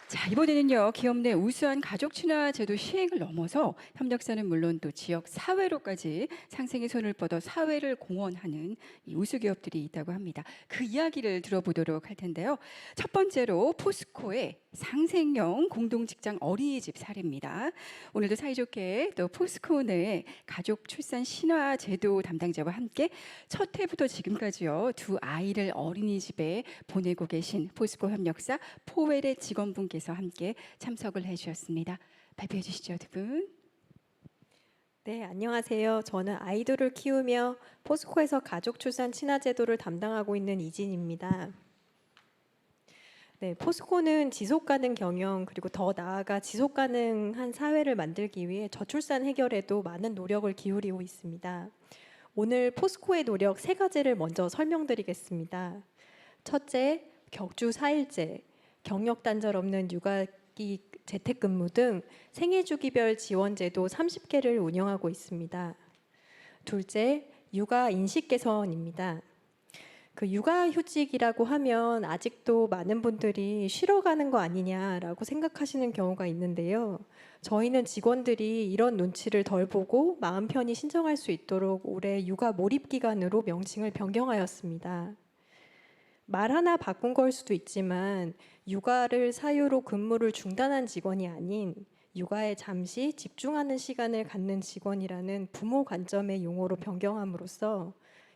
자, 이번에는요, 기업 내 우수한 가족 친화 제도 시행을 넘어서 협력사는 물론 또 지역 사회로까지 상생의 손을 뻗어 사회를 공헌하는 이 우수 기업들이 있다고 합니다. 그 이야기를 들어보도록 할 텐데요. 첫 번째로 포스코의 상생형 공동직장 어린이집 사례입니다. 오늘도 사이좋게 또 포스코 내 가족 출산 신화 제도 담당자와 함께 첫 해부터 지금까지요, 두 아이를 어린이집에 보내고 계신 포스코 협력사 포웰의 직원분께서 함께 참석을 해주셨습니다. 발표해 주시죠, 두 분. 네, 안녕하세요. 저는 아이들을 키우며 포스코에서 가족 출산 친화 제도를 담당하고 있는 이진입니다. 네, 포스코는 지속 가능 경영 그리고 더 나아가 지속 가능한 사회를 만들기 위해 저출산 해결에도 많은 노력을 기울이고 있습니다. 오늘 포스코의 노력 3가지를 먼저 설명드리겠습니다. 첫째, 격주 4일제, 경력 단절 없는 육아기 재택근무 등 생애주기별 지원제도 30개를 운영하고 있습니다. 둘째, 육아 인식 개선입니다. 육아휴직이라고 하면 아직도 많은 분들이 쉬러 가는 거 아니냐라고 생각하시는 경우가 있는데요. 저희는 직원들이 이런 눈치를 덜 보고 마음 편히 신청할 수 있도록 올해 육아 몰입 기간으로 명칭을 변경하였습니다. 말 하나 바꾼 걸 수도 있지만 육아를 사유로 근무를 중단한 직원이 아닌 육아에 잠시 집중하는 시간을 갖는 직원이라는 부모 관점의 용어로 변경함으로써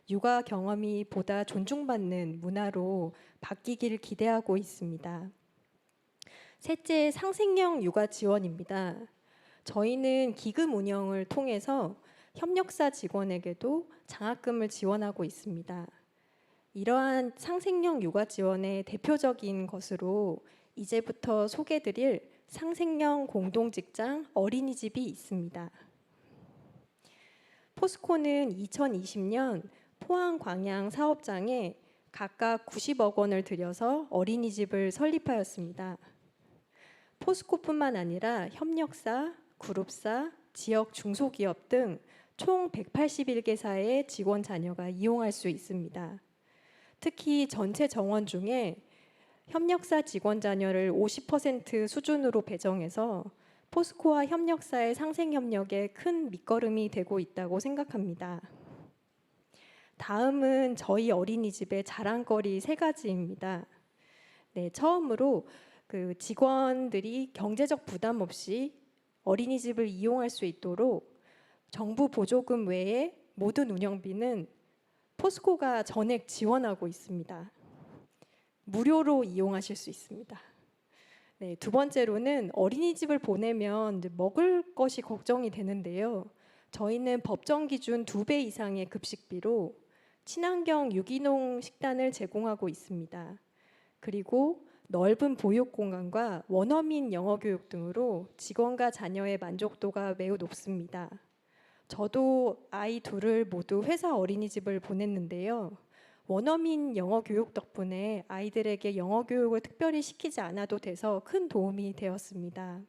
육아 경험이 보다 존중받는 문화로 바뀌기를 기대하고 있습니다. 셋째, 상생형 육아 지원입니다. 저희는 기금 운영을 통해서 협력사 직원에게도 장학금을 지원하고 있습니다. 이러한 상생형 육아 지원의 대표적인 것으로 이제부터 소개드릴 상생형 공동직장 어린이집이 있습니다. 포스코는 2020년 포항, 광양 사업장에 각각 90억 원을 들여서 어린이집을 설립하였습니다. 포스코뿐만 아니라 협력사, 그룹사, 지역 중소기업 등 총 181개사의 직원 자녀가 이용할 수 있습니다. 특히 전체 정원 중에 협력사 직원 자녀를 50% 수준으로 배정해서 포스코와 협력사의 상생 협력에 큰 밑거름이 되고 있다고 생각합니다. 다음은 저희 어린이집의 자랑거리 3가지입니다. 네, 처음으로 직원들이 경제적 부담 없이 어린이집을 이용할 수 있도록 정부 보조금 외에 모든 운영비는 포스코가 전액 지원하고 있습니다. 무료로 이용하실 수 있습니다. 네, 두 번째로는 어린이집을 보내면 먹을 것이 걱정이 되는데요. 저희는 법정 기준 2배 이상의 급식비로 친환경 유기농 식단을 제공하고 있습니다. 그리고 넓은 보육 공간과 원어민 영어 교육 등으로 직원과 자녀의 만족도가 매우 높습니다. 저도 아이 둘을 모두 회사 어린이집을 보냈는데요. 원어민 영어 교육 덕분에 아이들에게 영어 교육을 특별히 시키지 않아도 돼서 큰 도움이 되었습니다.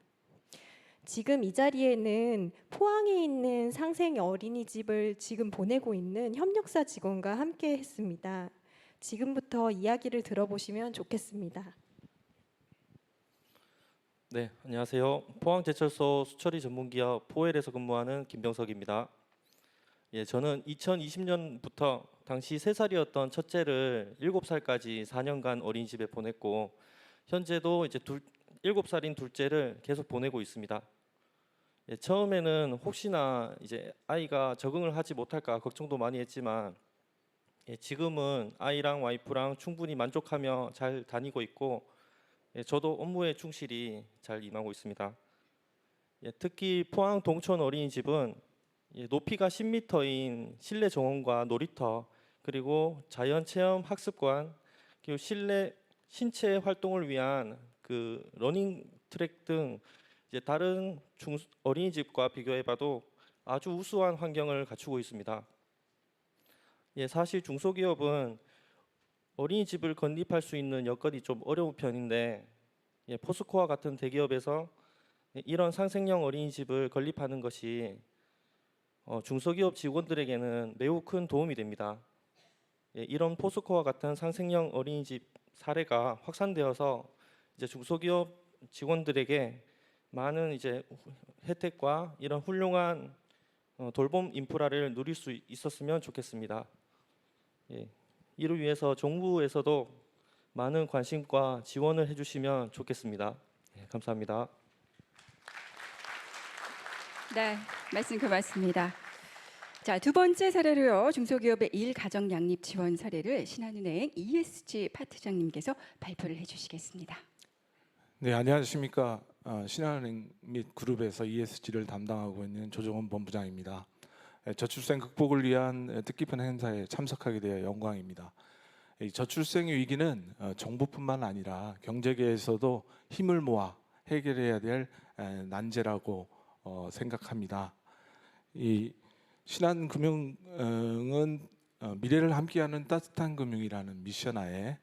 지금 이 자리에는 포항에 있는 상생 어린이집을 지금 보내고 있는 협력사 직원과 함께 했습니다. 지금부터 이야기를 들어보시면 좋겠습니다. 네, 안녕하세요. 포항제철소 수처리 전문기업 포엘에서 근무하는 김병석입니다. 예, 저는 2020년부터 당시 3살이었던 첫째를 7살까지 4년간 어린이집에 보냈고 현재도 이제 7살인 둘째를 계속 보내고 있습니다. 예, 처음에는 혹시나 이제 아이가 적응을 하지 못할까 걱정도 많이 했지만 지금은 아이랑 와이프랑 충분히 만족하며 잘 다니고 있고 저도 업무에 충실히 잘 임하고 있습니다. 특히 포항 동천 어린이집은 높이가 10m인 실내 정원과 놀이터 그리고 자연 체험 학습관 그리고 실내 신체 활동을 위한 그 러닝 트랙 등 이제 다른 어린이집과 비교해봐도 아주 우수한 환경을 갖추고 있습니다. 사실 중소기업은 어린이집을 건립할 수 있는 여건이 좀 어려운 편인데 포스코와 같은 대기업에서 이런 상생형 어린이집을 건립하는 것이 중소기업 직원들에게는 매우 큰 도움이 됩니다. 이런 포스코와 같은 상생형 어린이집 사례가 확산되어서 이제 중소기업 직원들에게 많은 이제 혜택과 이런 훌륭한 돌봄 인프라를 누릴 수 있었으면 좋겠습니다. 이를 위해서 정부에서도 많은 관심과 지원을 해주시면 좋겠습니다. 감사합니다. 네, 말씀 고맙습니다. 자, 두 번째 사례로요. 중소기업의 일가정 양립 지원 사례를 신한은행 ESG 파트장님께서 발표를 해주시겠습니다. 네, 안녕하십니까. 신한은행 및 그룹에서 ESG를 담당하고 있는 조정원 본부장입니다. 저출생 극복을 위한 뜻깊은 행사에 참석하게 되어 영광입니다. 이 저출생 위기는 정부뿐만 아니라 경제계에서도 힘을 모아 해결해야 될 난제라고 생각합니다. 이 신한금융은 미래를 함께하는 따뜻한 금융이라는 미션하에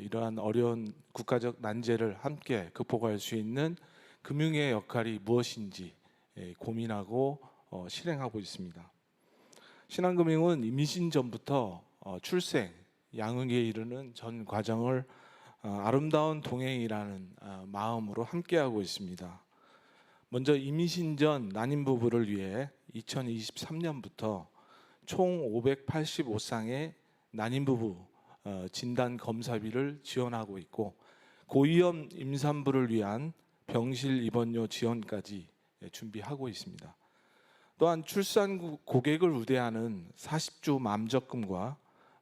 이러한 어려운 국가적 난제를 함께 극복할 수 있는 금융의 역할이 무엇인지 고민하고 실행하고 있습니다. 신한금융은 임신 전부터 출생, 양육에 이르는 전 과정을 아름다운 동행이라는 마음으로 함께하고 있습니다. 먼저 임신 전 난임 부부를 위해 2023년부터 총 585쌍의 난임 부부 진단 검사비를 지원하고 있고, 고위험 임산부를 위한 병실 입원료 지원까지 준비하고 있습니다. 또한 출산 고객을 우대하는 40주 맘적금과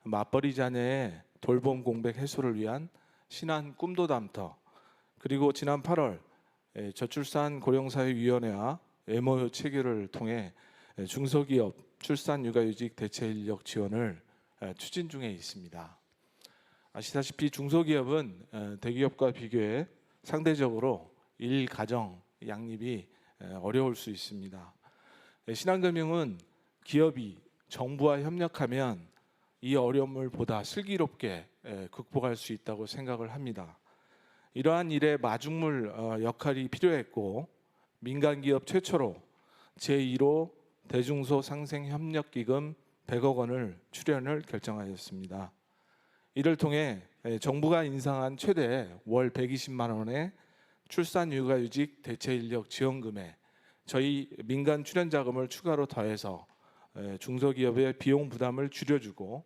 맞벌이 자녀의 돌봄 공백 해소를 위한 신한 꿈도 담터, 그리고 지난 8월 저출산 고령사회위원회와 MOU 체결을 통해 중소기업 출산 육아휴직 대체 인력 지원을 추진 중에 있습니다. 아시다시피 중소기업은 대기업과 비교해 상대적으로 일가정 양립이 어려울 수 있습니다. 신한금융은 기업이 정부와 협력하면 이 어려움을 보다 슬기롭게 극복할 수 있다고 생각을 합니다. 이러한 일에 마중물 역할이 필요했고, 민간기업 최초로 제1호 대중소상생협력기금 100억 원을 출연을 결정하였습니다. 이를 통해 정부가 인상한 최대 월 120만 원의 출산 육아휴직 대체 인력 지원금에 저희 민간 출연 자금을 추가로 더해서 중소기업의 비용 부담을 줄여주고,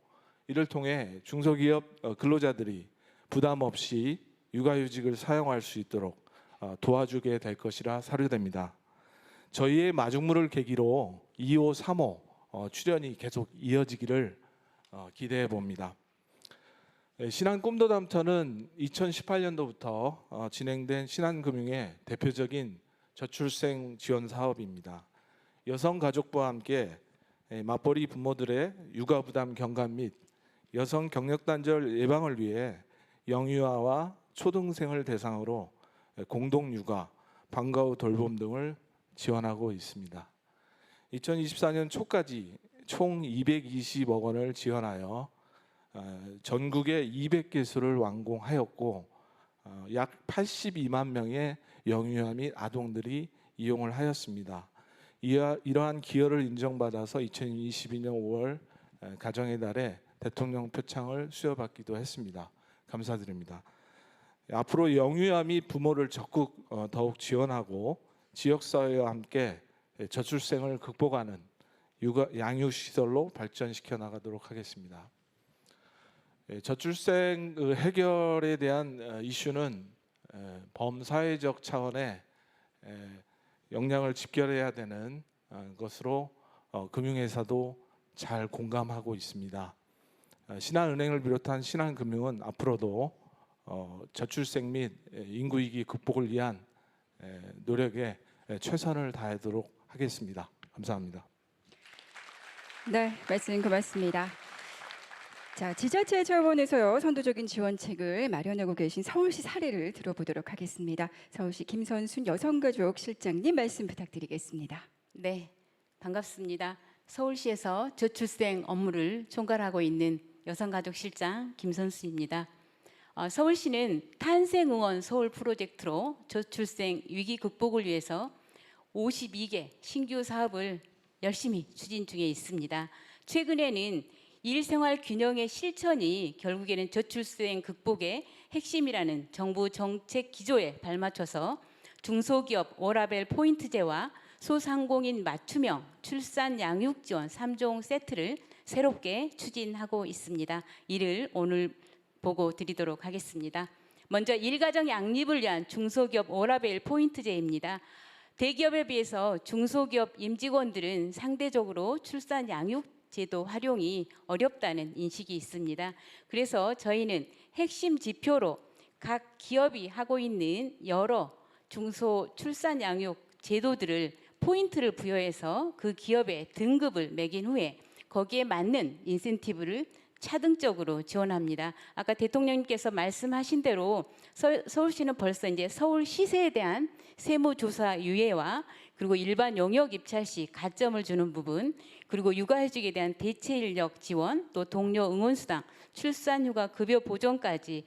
이를 통해 중소기업 근로자들이 부담 없이 육아휴직을 사용할 수 있도록 도와주게 될 것이라 사료됩니다. 저희의 마중물을 계기로 2호, 3호 출연이 계속 이어지기를 기대해 봅니다. 신한 꿈도 담터는 2018년도부터 진행된 신한금융의 대표적인 저출생 지원 사업입니다. 여성가족부와 함께 맞벌이 부모들의 육아 부담 경감 및 여성 경력 단절 예방을 위해 영유아와 초등생을 대상으로 공동 육아, 방과 후 돌봄 등을 지원하고 있습니다. 2024년 초까지 총 220억 원을 지원하여 전국에 200개소를 완공하였고, 약 82만 명의 영유아 및 아동들이 이용을 하였습니다. 이러한 기여를 인정받아서 2022년 5월 가정의 달에 대통령 표창을 수여받기도 했습니다. 감사드립니다. 앞으로 영유아 및 부모를 적극 더욱 지원하고 지역사회와 함께 저출생을 극복하는 양육시설로 발전시켜 나가도록 하겠습니다. 저출생 해결에 대한 이슈는 범사회적 차원의 역량을 집결해야 되는 것으로 금융회사도 잘 공감하고 있습니다. 신한은행을 비롯한 신한금융은 앞으로도 저출생 및 인구위기 극복을 위한 노력에 최선을 다하도록 하겠습니다. 감사합니다. 네, 말씀 고맙습니다. 자, 지자체 차원에서요 선도적인 지원책을 마련하고 계신 서울시 사례를 들어보도록 하겠습니다. 서울시 김선순 여성가족 실장님 말씀 부탁드리겠습니다. 네, 반갑습니다. 서울시에서 저출생 업무를 총괄하고 있는 여성가족실장 김선수입니다. 서울시는 탄생응원 서울 프로젝트로 저출생 위기 극복을 위해서 52개 신규 사업을 열심히 추진 중에 있습니다. 최근에는 일생활 균형의 실천이 결국에는 저출생 극복의 핵심이라는 정부 정책 기조에 발맞춰서 중소기업 워라밸 포인트제와 소상공인 맞춤형 출산 양육 지원 3종 세트를 새롭게 추진하고 있습니다. 이를 오늘 보고 드리도록 하겠습니다. 먼저 일가정 양립을 위한 중소기업 워라밸 포인트제입니다. 대기업에 비해서 중소기업 임직원들은 상대적으로 출산 양육 제도 활용이 어렵다는 인식이 있습니다. 그래서 저희는 핵심 지표로 각 기업이 하고 있는 여러 중소 출산 양육 제도들을 포인트를 부여해서 그 기업의 등급을 매긴 후에 거기에 맞는 인센티브를 차등적으로 지원합니다. 아까 대통령님께서 말씀하신 대로 서울시는 벌써 이제 서울 시세에 대한 세무조사 유예와 그리고 일반 용역 입찰 시 가점을 주는 부분, 그리고 육아휴직에 대한 대체 인력 지원, 또 동료 응원수당, 출산휴가 급여 보전까지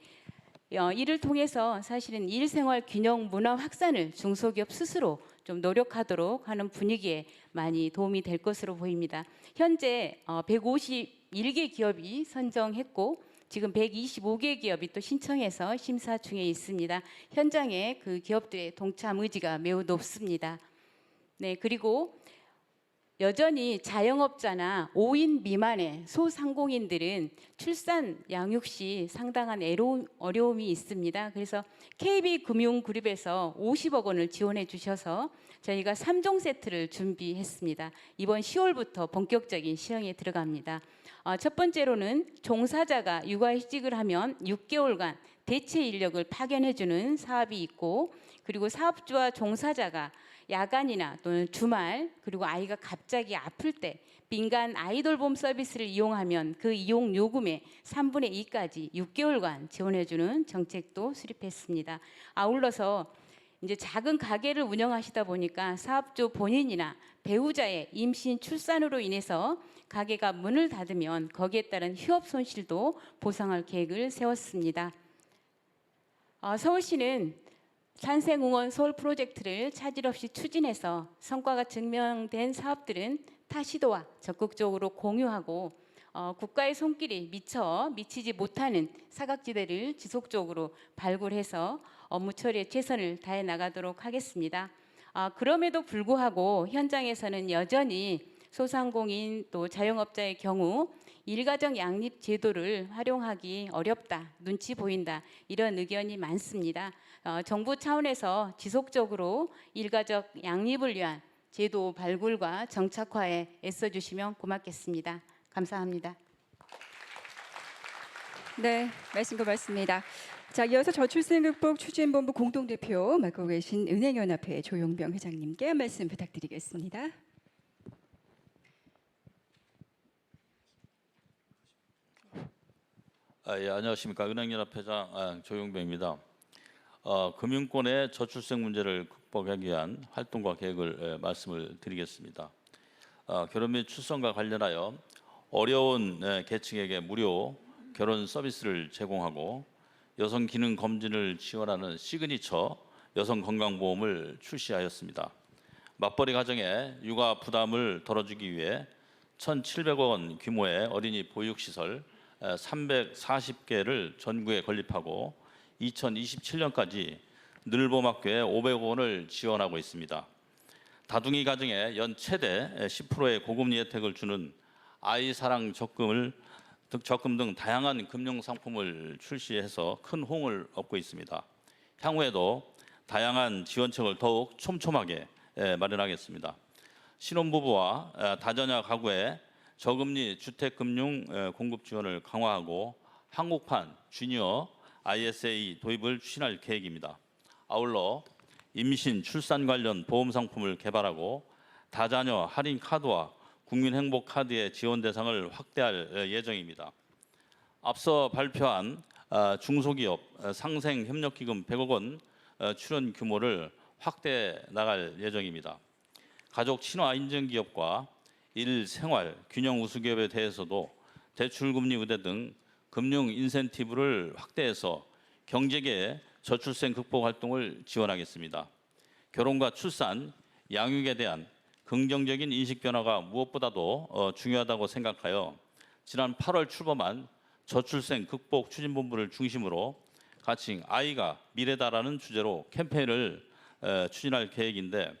이를 통해서 사실은 일생활 균형 문화 확산을 중소기업 스스로 좀 노력하도록 하는 분위기에 많이 도움이 될 것으로 보입니다. 현재 151개 기업이 선정했고 지금 125개 기업이 또 신청해서 심사 중에 있습니다. 현장에 그 기업들의 동참 의지가 매우 높습니다. 네, 그리고 여전히 자영업자나 5인 미만의 소상공인들은 출산 양육 시 상당한 어려움이 있습니다. 그래서 KB금융그룹에서 50억 원을 지원해 주셔서 저희가 3종 세트를 준비했습니다. 이번 10월부터 본격적인 시행에 들어갑니다. 첫 번째로는 종사자가 육아휴직을 하면 6개월간 대체 인력을 파견해 주는 사업이 있고, 그리고 사업주와 종사자가 야간이나 또는 주말, 그리고 아이가 갑자기 아플 때 민간 아이돌봄 서비스를 이용하면 그 이용 요금의 3분의 2까지 6개월간 지원해주는 정책도 수립했습니다. 아울러서 이제 작은 가게를 운영하시다 보니까 사업주 본인이나 배우자의 임신 출산으로 인해서 가게가 문을 닫으면 거기에 따른 휴업 손실도 보상할 계획을 세웠습니다. 서울시는 탄생응원 서울 프로젝트를 차질 없이 추진해서 성과가 증명된 사업들은 타 시도와 적극적으로 공유하고 국가의 손길이 미치지 못하는 사각지대를 지속적으로 발굴해서 업무 처리에 최선을 다해 나가도록 하겠습니다. 그럼에도 불구하고 현장에서는 여전히 소상공인 또 자영업자의 경우 일가정 양립 제도를 활용하기 어렵다, 눈치 보인다, 이런 의견이 많습니다. 정부 차원에서 지속적으로 일가정 양립을 위한 제도 발굴과 정착화에 애써주시면 고맙겠습니다. 감사합니다. 네, 말씀 고맙습니다. 자, 이어서 저출생 극복 추진본부 공동대표 맡고 계신 은행연합회 조용병 회장님께 한 말씀 부탁드리겠습니다. 예, 안녕하십니까. 은행연합회장 조용병입니다. 금융권의 저출생 문제를 극복하기 위한 활동과 계획을 말씀을 드리겠습니다. 결혼 및 출산과 관련하여 어려운 계층에게 무료 결혼 서비스를 제공하고 여성 기능 검진을 지원하는 시그니처 여성 건강보험을 출시하였습니다. 맞벌이 가정의 육아 부담을 덜어주기 위해 1,700억 원 규모의 어린이 보육시설 340개를 전국에 건립하고 2027년까지 늘봄학교에 500억 원을 지원하고 있습니다. 다둥이 가정에 연 최대 10%의 고금리 혜택을 주는 아이사랑 적금 등 다양한 금융 상품을 출시해서 큰 호응을 얻고 있습니다. 향후에도 다양한 지원책을 더욱 촘촘하게 마련하겠습니다. 신혼부부와 다자녀 가구의 저금리 주택금융 공급 지원을 강화하고 한국판 주니어 ISA 도입을 추진할 계획입니다. 아울러 임신, 출산 관련 보험 상품을 개발하고 다자녀 할인 카드와 국민행복카드의 지원 대상을 확대할 예정입니다. 앞서 발표한 중소기업 상생협력기금 100억 원 출연 규모를 확대해 나갈 예정입니다. 가족 친화 인증 기업과 일생활 균형 우수기업에 대해서도 대출금리 우대 등 금융 인센티브를 확대해서 경제계의 저출생 극복 활동을 지원하겠습니다. 결혼과 출산, 양육에 대한 긍정적인 인식 변화가 무엇보다도 중요하다고 생각하여 지난 8월 출범한 저출생 극복 추진본부를 중심으로 가칭 아이가 미래다라는 주제로 캠페인을 추진할 계획인데,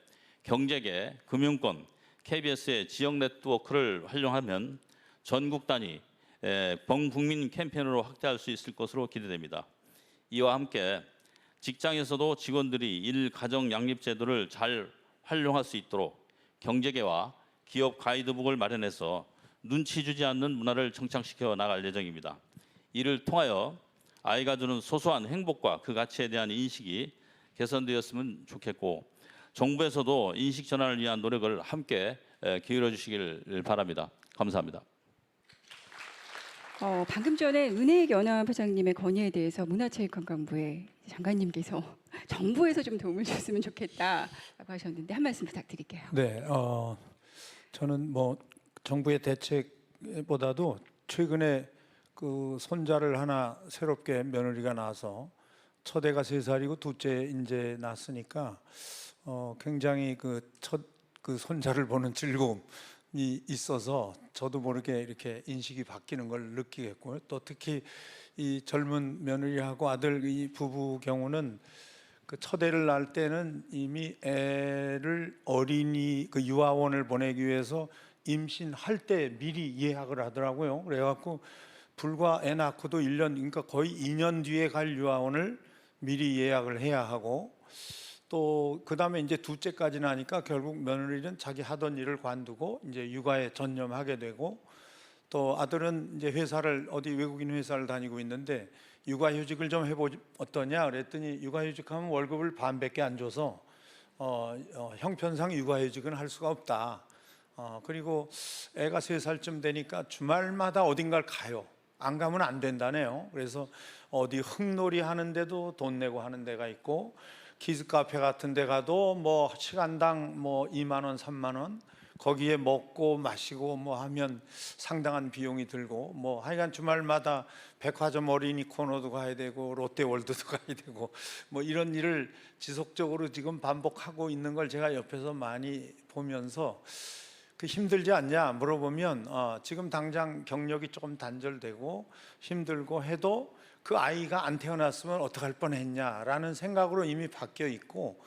경제계, 금융권, KBS의 지역 네트워크를 활용하면 전국 단위 범국민 캠페인으로 확대할 수 있을 것으로 기대됩니다. 이와 함께 직장에서도 직원들이 일가정 양립 제도를 잘 활용할 수 있도록 경제계와 기업 가이드북을 마련해서 눈치 주지 않는 문화를 정착시켜 나갈 예정입니다. 이를 통하여 아이가 주는 소소한 행복과 그 가치에 대한 인식이 개선되었으면 좋겠고, 정부에서도 인식 전환을 위한 노력을 함께 기울여 주시길 바랍니다. 감사합니다. 방금 전에 은혜연합 회장님의 건의에 대해서 문화체육관광부의 장관님께서 정부에서 좀 도움을 줬으면 좋겠다라고 하셨는데 한 말씀 부탁드릴게요. 네, 저는 뭐 정부의 대책보다도 최근에 그 손자를 하나 새롭게 며느리가 나서 첫애가 3살이고 둘째 이제 낳았으니까 굉장히 그 손자를 보는 즐거움이 있어서 저도 모르게 이렇게 인식이 바뀌는 걸 느끼겠고요. 또 특히 이 젊은 며느리하고 아들 이 부부 경우는 그 첫애를 낳을 때는 이미 애를 어린이 그 유아원을 보내기 위해서 임신할 때 미리 예약을 하더라고요. 그래갖고 불과 애 낳고도 1년, 그러니까 거의 2년 뒤에 갈 유아원을 미리 예약을 해야 하고, 또 그다음에 이제 둘째까지 나니까 결국 며느리는 자기 하던 일을 관두고 이제 육아에 전념하게 되고, 또 아들은 이제 회사를 어디 외국인 회사를 다니고 있는데 육아휴직을 좀 해보지 어떠냐 그랬더니 육아휴직하면 월급을 반밖에 안 줘서 형편상 육아휴직은 할 수가 없다. 그리고 애가 3살쯤 되니까 주말마다 어딘가를 가요. 안 가면 안 된다네요. 그래서 어디 흙놀이 하는데도 돈 내고 하는 데가 있고, 키즈 카페 같은 데 가도 뭐 시간당 뭐 2만 원, 3만 원, 거기에 먹고 마시고 뭐 하면 상당한 비용이 들고, 뭐 하여간 주말마다 백화점 어린이 코너도 가야 되고 롯데월드도 가야 되고 뭐 이런 일을 지속적으로 지금 반복하고 있는 걸 제가 옆에서 많이 보면서 그 힘들지 않냐 물어보면 지금 당장 경력이 조금 단절되고 힘들고 해도 그 아이가 안 태어났으면 어떡할 뻔했냐라는 생각으로 이미 바뀌어 있고,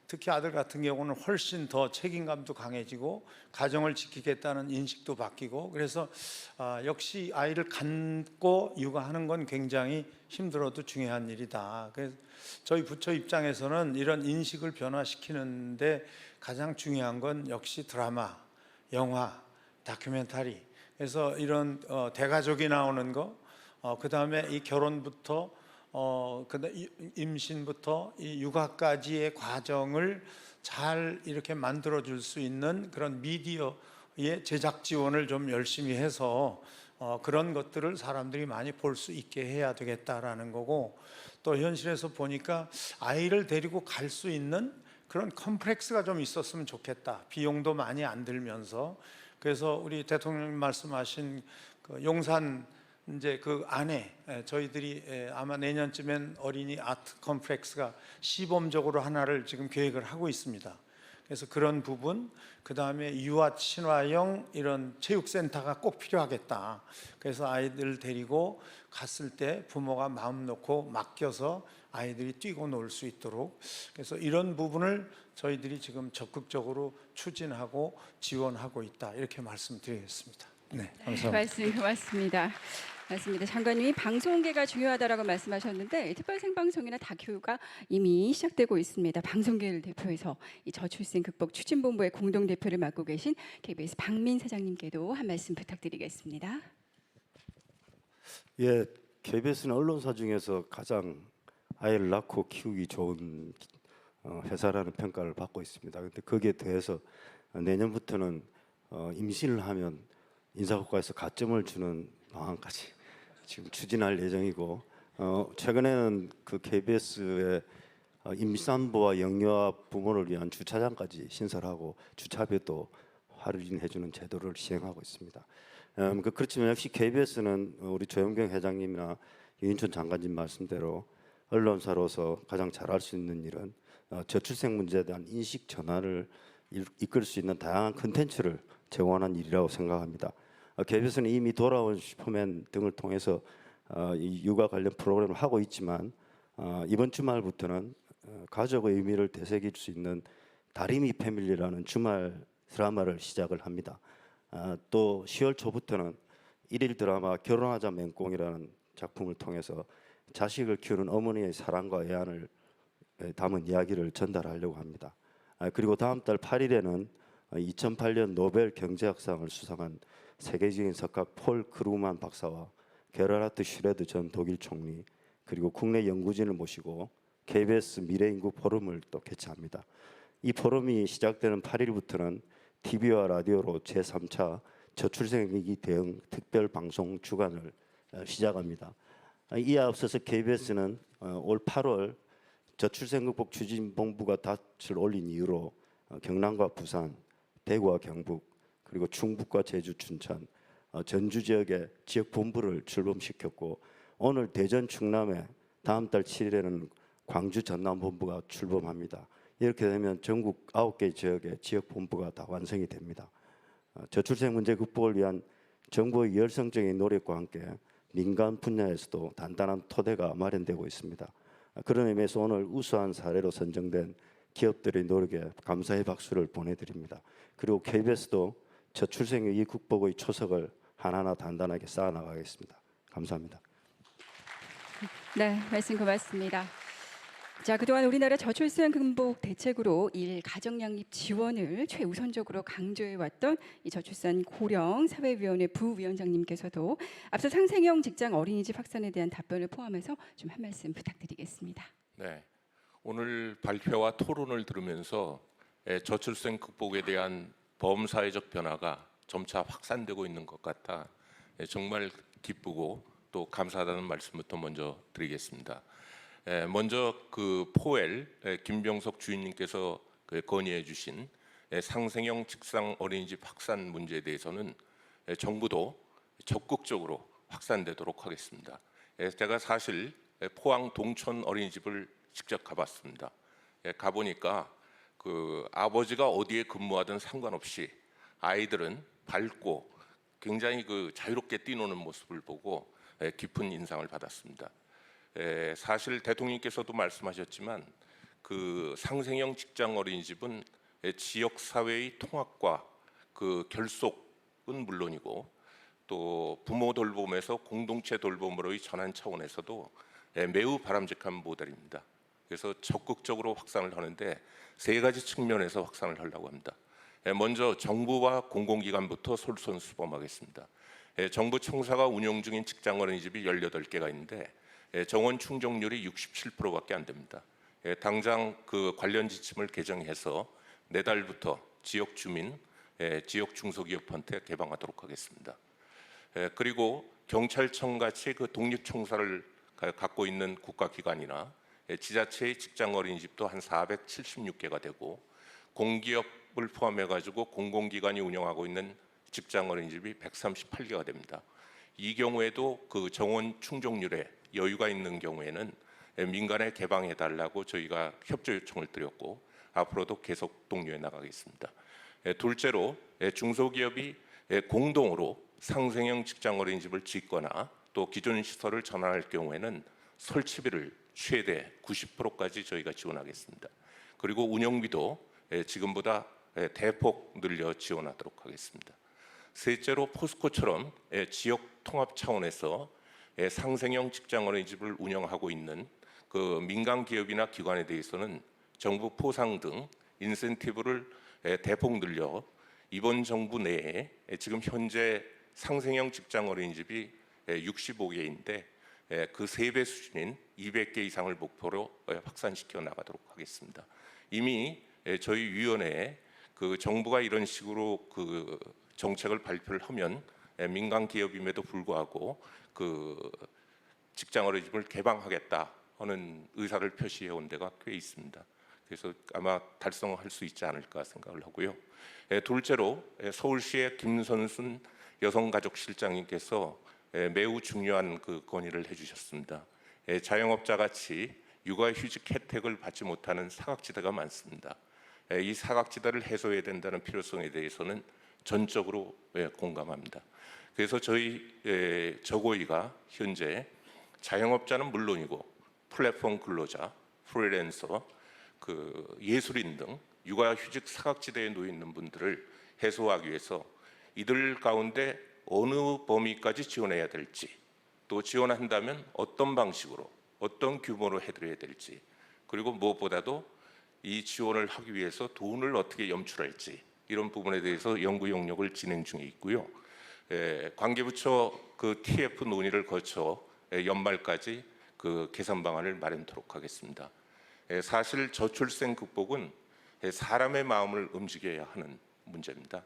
특히 아들 같은 경우는 훨씬 더 책임감도 강해지고 가정을 지키겠다는 인식도 바뀌고, 그래서 역시 아이를 갖고 육아하는 건 굉장히 힘들어도 중요한 일이다. 그래서 저희 부처 입장에서는 이런 인식을 변화시키는데 가장 중요한 건 역시 드라마, 영화, 다큐멘터리. 그래서 이런 대가족이 나오는 거, 그 다음에 이 결혼부터 임신부터 이 육아까지의 과정을 잘 이렇게 만들어줄 수 있는 그런 미디어의 제작 지원을 좀 열심히 해서 그런 것들을 사람들이 많이 볼 수 있게 해야 되겠다라는 거고, 또 현실에서 보니까 아이를 데리고 갈 수 있는 그런 컴플렉스가 좀 있었으면 좋겠다. 비용도 많이 안 들면서. 그래서 우리 대통령님 말씀하신 그 용산 이제 그 안에 저희들이 아마 내년쯤엔 어린이 아트 컴플렉스가 시범적으로 하나를 지금 계획을 하고 있습니다. 그래서 그런 부분, 그 다음에 유아 친화형 이런 체육센터가 꼭 필요하겠다. 그래서 아이들 데리고 갔을 때 부모가 마음 놓고 맡겨서 아이들이 뛰고 놀 수 있도록, 그래서 이런 부분을 저희들이 지금 적극적으로 추진하고 지원하고 있다, 이렇게 말씀드리겠습니다. 네, 감사합니다. 말씀 고맙습니다. 맞습니다. 장관님이 방송계가 중요하다라고 말씀하셨는데 특별 생방송이나 다큐가 이미 시작되고 있습니다. 방송계를 대표해서 이 저출생 극복 추진본부의 공동 대표를 맡고 계신 KBS 박민 사장님께도 한 말씀 부탁드리겠습니다. 예, KBS는 언론사 중에서 가장 아이를 낳고 키우기 좋은 회사라는 평가를 받고 있습니다. 그런데 거기에 대해서 내년부터는 임신을 하면 인사고과에서 가점을 주는 방안까지 지금 추진할 예정이고, 최근에는 그 KBS의 임산부와 영유아 부모를 위한 주차장까지 신설하고 주차비도 할인해주는 제도를 시행하고 있습니다. 그렇지만 역시 KBS는 우리 조영경 회장님이나 유인촌 장관님 말씀대로 언론사로서 가장 잘할 수 있는 일은 저출생 문제에 대한 인식 전환을 이끌 수 있는 다양한 콘텐츠를 제공하는 일이라고 생각합니다. KBS는 이미 돌아온 슈퍼맨 등을 통해서 이 육아 관련 프로그램을 하고 있지만 이번 주말부터는 가족의 의미를 되새길 수 있는 다리미 패밀리라는 주말 드라마를 시작을 합니다. 또 10월 초부터는 일일 드라마 결혼하자 맹꽁이라는 작품을 통해서 자식을 키우는 어머니의 사랑과 애안을 담은 이야기를 전달하려고 합니다. 그리고 다음 달 8일에는 2008년 노벨 경제학상을 수상한 세계적인 석학 폴 크루만 박사와 게라르트 슈레드 전 독일 총리, 그리고 국내 연구진을 모시고 KBS 미래인구 포럼을 또 개최합니다. 이 포럼이 시작되는 8일부터는 TV와 라디오로 제3차 저출생 위기 대응 특별 방송 주간을 시작합니다. 이에 앞서서 KBS는 올 8월 저출생극복 추진본부가 닻을 올린 이후로 경남과 부산, 대구와 경북, 그리고 충북과 제주, 춘천, 전주 지역의 지역 본부를 출범시켰고 오늘 대전, 충남에 다음 달 7일에는 광주, 전남 본부가 출범합니다. 이렇게 되면 전국 9개 지역의 지역 본부가 다 완성이 됩니다. 저출생 문제 극복을 위한 정부의 열성적인 노력과 함께 민간 분야에서도 단단한 토대가 마련되고 있습니다. 그런 의미에서 오늘 우수한 사례로 선정된 기업들의 노력에 감사의 박수를 보내드립니다. 그리고 KBS도 저출생 위기 극복의 초석을 하나하나 단단하게 쌓아나가겠습니다. 감사합니다. 네, 말씀 고맙습니다. 자, 그동안 우리나라 저출생 극복 대책으로 가정 양립 지원을 최우선적으로 강조해왔던 이 저출산 고령 사회위원회 부위원장님께서도 앞서 상생형 직장 어린이집 확산에 대한 답변을 포함해서 좀 한 말씀 부탁드리겠습니다. 네, 오늘 발표와 토론을 들으면서 저출생 극복에 대한 범사회적 변화가 점차 확산되고 있는 것 같아 정말 기쁘고 또 감사하다는 말씀부터 먼저 드리겠습니다. 먼저 그 포엘 김병석 주인님께서 건의해 주신 상생형 직장 어린이집 확산 문제에 대해서는 정부도 적극적으로 확산되도록 하겠습니다. 제가 사실 포항 동천 어린이집을 직접 가봤습니다. 가보니까 그 아버지가 어디에 근무하든 상관없이 아이들은 밝고 굉장히 그 자유롭게 뛰노는 모습을 보고 깊은 인상을 받았습니다. 사실 대통령께서도 말씀하셨지만 그 상생형 직장 어린이집은 지역 사회의 통합과 그 결속은 물론이고 또 부모 돌봄에서 공동체 돌봄으로의 전환 차원에서도 매우 바람직한 모델입니다. 그래서 적극적으로 확산을 하는데 세 가지 측면에서 확산을 하려고 합니다. 먼저 정부와 공공기관부터 솔선수범하겠습니다. 정부 청사가 운영 중인 직장 어린이집이 18개가 있는데 정원 충족률이 67%밖에 안 됩니다. 당장 그 관련 지침을 개정해서 내달부터 지역 주민, 지역 중소기업한테 개방하도록 하겠습니다. 그리고 경찰청 같이 그 독립청사를 갖고 있는 국가기관이나 지자체의 직장 어린이집도 한 476개가 되고 공기업을 포함해 가지고 공공기관이 운영하고 있는 직장 어린이집이 138개가 됩니다. 이 경우에도 그 정원 충족률에 여유가 있는 경우에는 민간에 개방해 달라고 저희가 협조 요청을 드렸고 앞으로도 계속 독려해 나가겠습니다. 둘째로 중소기업이 공동으로 상생형 직장 어린이집을 짓거나 또 기존 시설을 전환할 경우에는 설치비를 최대 90%까지 저희가 지원하겠습니다. 그리고 운영비도 지금보다 대폭 늘려 지원하도록 하겠습니다. 셋째로 포스코처럼 지역 통합 차원에서 상생형 직장 어린이집을 운영하고 있는 그 민간 기업이나 기관에 대해서는 정부 포상 등 인센티브를 대폭 늘려 이번 정부 내에 지금 현재 상생형 직장 어린이집이 65개인데 그 3배 수준인 200개 이상을 목표로 확산시켜 나가도록 하겠습니다. 이미 저희 위원회에 그 정부가 이런 식으로 그 정책을 발표를 하면 민간 기업임에도 불구하고 그 직장 어린이집을 개방하겠다 하는 의사를 표시해 온 데가 꽤 있습니다. 그래서 아마 달성할 수 있지 않을까 생각을 하고요. 둘째로 서울시의 김선순 여성가족실장님께서 매우 중요한 그 건의를 해주셨습니다. 자영업자 같이 육아휴직 혜택을 받지 못하는 사각지대가 많습니다. 이 사각지대를 해소해야 된다는 필요성에 대해서는 전적으로 공감합니다. 그래서 저희 저고위가 현재 자영업자는 물론이고 플랫폼 근로자, 프리랜서, 그 예술인 등 육아휴직 사각지대에 놓여 있는 분들을 해소하기 위해서 이들 가운데 어느 범위까지 지원해야 될지, 또 지원한다면 어떤 방식으로, 어떤 규모로 해드려야 될지, 그리고 무엇보다도 이 지원을 하기 위해서 돈을 어떻게 염출할지 이런 부분에 대해서 연구 용역을 진행 중에 있고요. 관계부처 그 TF 논의를 거쳐 연말까지 그 개선 방안을 마련토록 하겠습니다. 사실 저출생 극복은 사람의 마음을 움직여야 하는 문제입니다.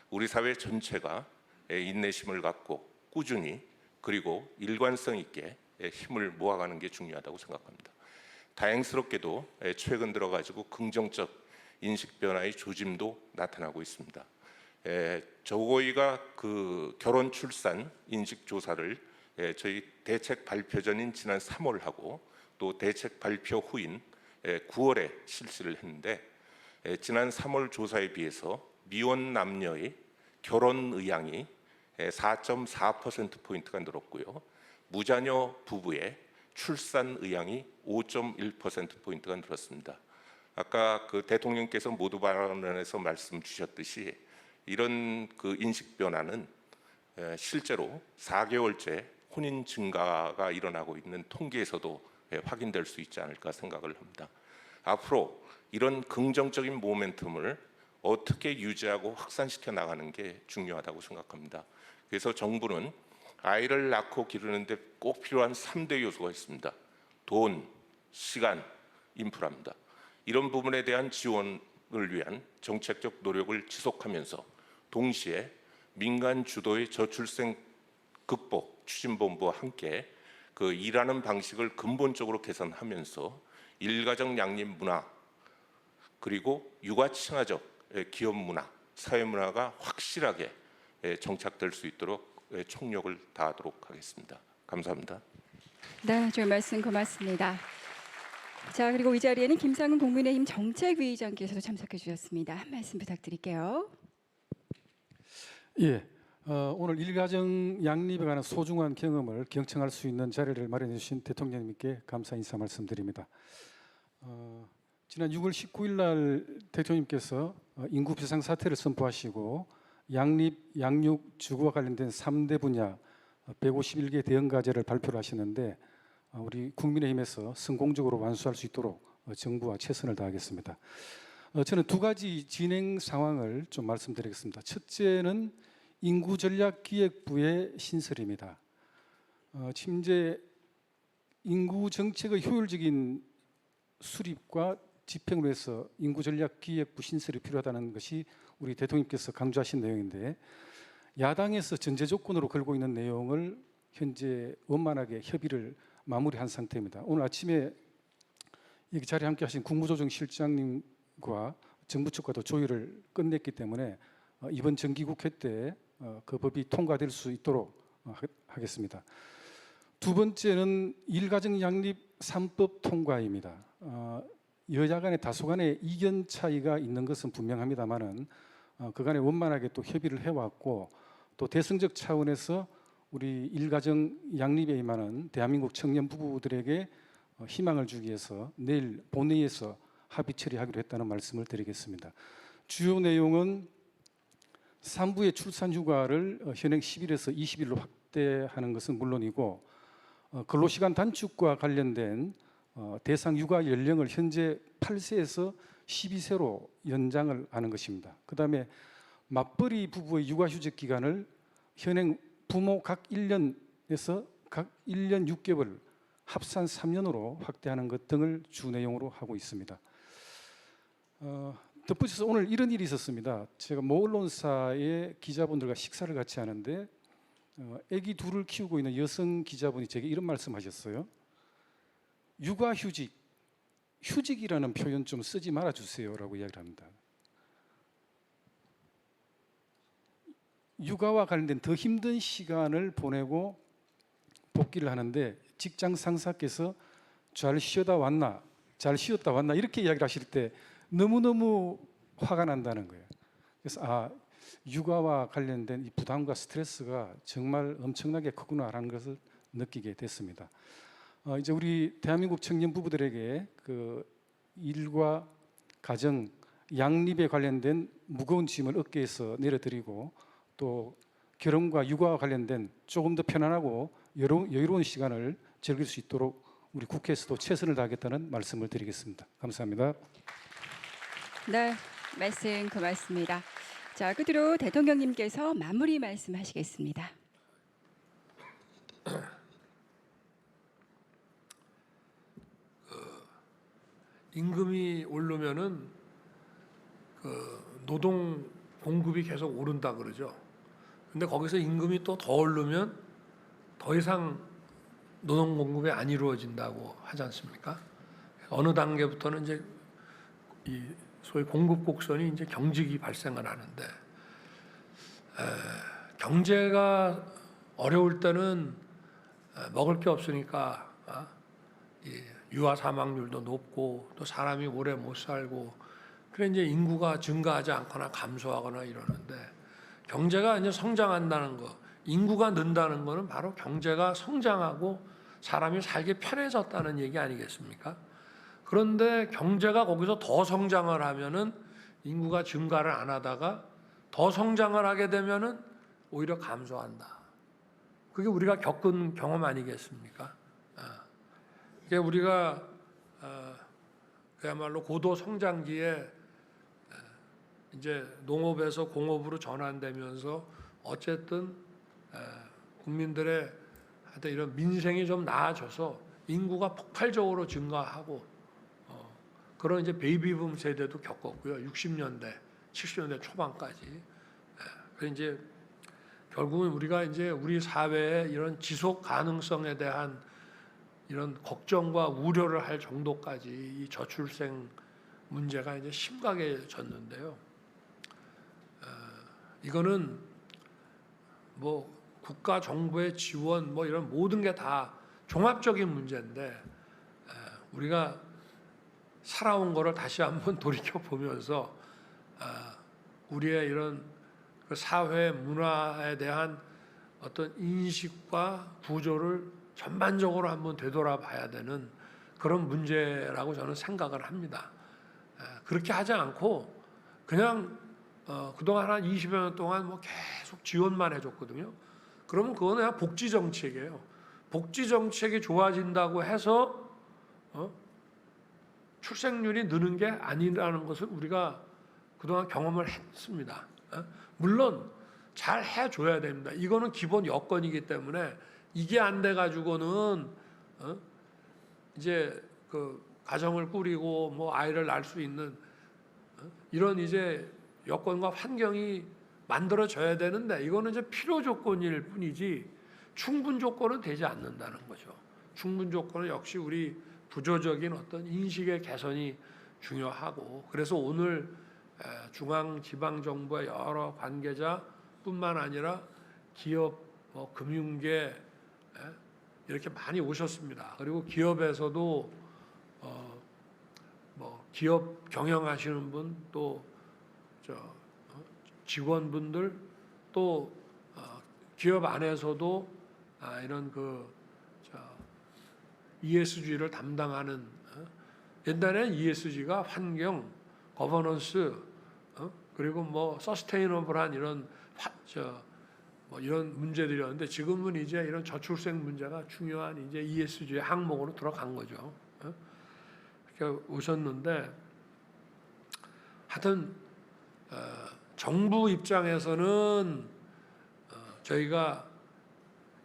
우리 사회 전체가 인내심을 갖고 꾸준히 그리고 일관성 있게 힘을 모아가는 게 중요하다고 생각합니다. 다행스럽게도 최근 들어 가지고 긍정적 인식 변화의 조짐도 나타나고 있습니다. 저희가 그 결혼 출산 인식 조사를 저희 대책 발표 전인 지난 3월 하고 또 대책 발표 후인 9월에 실시를 했는데 지난 3월 조사에 비해서 미혼 남녀의 결혼 의향이 4.4%포인트가 늘었고요. 무자녀 부부의 출산 의향이 5.1%포인트가 늘었습니다. 아까 그 대통령께서 모두 발언에서 말씀 주셨듯이 이런 그 인식 변화는 실제로 4개월째 혼인 증가가 일어나고 있는 통계에서도 확인될 수 있지 않을까 생각을 합니다. 앞으로 이런 긍정적인 모멘텀을 어떻게 유지하고 확산시켜 나가는 게 중요하다고 생각합니다. 그래서 정부는 아이를 낳고 기르는데 꼭 필요한 3대 요소가 있습니다. 돈, 시간, 인프라입니다. 이런 부분에 대한 지원을 위한 정책적 노력을 지속하면서 동시에 민간 주도의 저출생 극복 추진본부와 함께 그 일하는 방식을 근본적으로 개선하면서 일가정 양립 문화 그리고 육아 친화적 기업 문화, 사회 문화가 확실하게 정착될 수 있도록 총력을 다하도록 하겠습니다. 감사합니다. 네, 좋은 말씀 고맙습니다. 자, 그리고 이 자리에는 김상훈 국민의힘 정책위의장께서도 참석해 주셨습니다. 한 말씀 부탁드릴게요. 예, 오늘 일가정 양립에 관한 소중한 경험을 경청할 수 있는 자리를 마련해 주신 대통령님께 감사 인사 말씀드립니다. 지난 6월 19일 날 대통령님께서 인구 비상 사태를 선포하시고 양립, 양육, 주거와 관련된 3대 분야 151개 대응 과제를 발표를 하시는데 우리 국민의힘에서 성공적으로 완수할 수 있도록 정부와 최선을 다하겠습니다. 저는 두 가지 진행 상황을 좀 말씀드리겠습니다. 첫째는 인구전략기획부의 신설입니다. 침제 인구 정책의 효율적인 수립과 집행을 위해서 인구전략기획부 신설이 필요하다는 것이 우리 대통령께서 강조하신 내용인데 야당에서 전제 조건으로 걸고 있는 내용을 현재 원만하게 협의를 마무리한 상태입니다. 오늘 아침에 여기 자리에 함께하신 국무조정실장님과 정부 측과도 조율을 끝냈기 때문에 이번 정기국회 때 그 법이 통과될 수 있도록 하겠습니다. 두 번째는 일가정 양립 3법 통과입니다. 여야 간의 다소간의 이견 차이가 있는 것은 분명합니다만은 그간에 원만하게 또 협의를 해왔고 또 대승적 차원에서 우리 일가정 양립에 임하는 대한민국 청년 부부들에게 희망을 주기 위해서 내일 본회의에서 합의 처리하기로 했다는 말씀을 드리겠습니다. 주요 내용은 산부의 출산 휴가를 현행 10일에서 20일로 확대하는 것은 물론이고 근로시간 단축과 관련된 대상 육아 연령을 현재 8세에서 12세로 연장을 하는 것입니다. 그다음에 맞벌이 부부의 육아휴직 기간을 현행 부모 각 1년에서 각 1년 6개월 합산 3년으로 확대하는 것 등을 주 내용으로 하고 있습니다. 덧붙여서 오늘 이런 일이 있었습니다. 제가 모 언론사의 기자분들과 식사를 같이 하는데 아기 둘을 키우고 있는 여성 기자분이 제게 이런 말씀하셨어요. 육아휴직, 휴직이라는 표현 좀 쓰지 말아주세요라고 이야기를 합니다. 육아와 관련된 더 힘든 시간을 보내고 복귀를 하는데 직장 상사께서 잘 쉬었다 왔나 이렇게 이야기를 하실 때 너무너무 화가 난다는 거예요. 그래서 육아와 관련된 이 부담과 스트레스가 정말 엄청나게 크구나라는 것을 느끼게 됐습니다. 이제 우리 대한민국 청년 부부들에게 그 일과 가정, 양립에 관련된 무거운 짐을 어깨에서 내려드리고 또 결혼과 육아와 관련된 조금 더 편안하고 여유로운 시간을 즐길 수 있도록 우리 국회에서도 최선을 다하겠다는 말씀을 드리겠습니다. 감사합니다. 네, 말씀 고맙습니다. 자, 끝으로 대통령님께서 마무리 말씀하시겠습니다. 임금이 오르면은 그 노동 공급이 계속 오른다 그러죠. 근데 거기서 임금이 또 더 오르면 더 이상 노동 공급이 안 이루어진다고 하지 않습니까? 어느 단계부터는 이제 이 소위 공급 곡선이 이제 경직이 발생을 하는데 경제가 어려울 때는 먹을 게 없으니까 이 유아 사망률도 높고 또 사람이 오래 못 살고 그래 이제 인구가 증가하지 않거나 감소하거나 이러는데 경제가 이제 성장한다는 거, 인구가 는다는 거는 바로 경제가 성장하고 사람이 살기 편해졌다는 얘기 아니겠습니까? 그런데 경제가 거기서 더 성장을 하면은 인구가 증가를 안 하다가 더 성장을 하게 되면은 오히려 감소한다. 그게 우리가 겪은 경험 아니겠습니까? 이게 우리가 그야말로 고도 성장기에 이제 농업에서 공업으로 전환되면서 어쨌든 국민들의 하여튼 이런 민생이 좀 나아져서 인구가 폭발적으로 증가하고 그런 이제 베이비붐 세대도 겪었고요. 60년대, 70년대 초반까지. 그래서 이제 결국은 우리가 이제 우리 사회의 이런 지속 가능성에 대한 이런 걱정과 우려를 할 정도까지 이 저출생 문제가 이제 심각해졌는데요. 이거는 뭐 국가 정부의 지원 뭐 이런 모든 게 다 종합적인 문제인데 우리가 살아온 거를 다시 한번 돌이켜 보면서 우리의 이런 그 사회 문화에 대한 어떤 인식과 구조를 전반적으로 한번 되돌아봐야 되는 그런 문제라고 저는 생각을 합니다. 그렇게 하지 않고 그냥 그동안 한 20여 년 동안 뭐 계속 지원만 해줬거든요. 그러면 그건 그냥 복지 정책이에요. 복지 정책이 좋아진다고 해서 출생률이 느는 게 아니라는 것을 우리가 그동안 경험을 했습니다. 물론 잘 해줘야 됩니다. 이거는 기본 여건이기 때문에 이게 안 돼 가지고는 이제 그 가정을 꾸리고 뭐 아이를 낳을 수 있는 이런 이제 여건과 환경이 만들어져야 되는데 이거는 이제 필요 조건일 뿐이지 충분 조건은 되지 않는다는 거죠. 충분 조건은 역시 우리 구조적인 어떤 인식의 개선이 중요하고 그래서 오늘 중앙 지방 정부의 여러 관계자뿐만 아니라 기업, 뭐 금융계 이렇게 많이 오셨습니다. 그리고 기업에서도 뭐 기업 경영하시는 분 또 직원분들 또 기업 안에서도 이런 ESG를 담당하는 옛날에는 ESG가 환경, 거버넌스 그리고 뭐 서스테이너블한 이런 뭐 이런 문제들이었는데 지금은 이제 이런 저출생 문제가 중요한 이제 ESG의 항목으로 들어간 거죠. 이렇게 오셨는데 하여튼 정부 입장에서는 저희가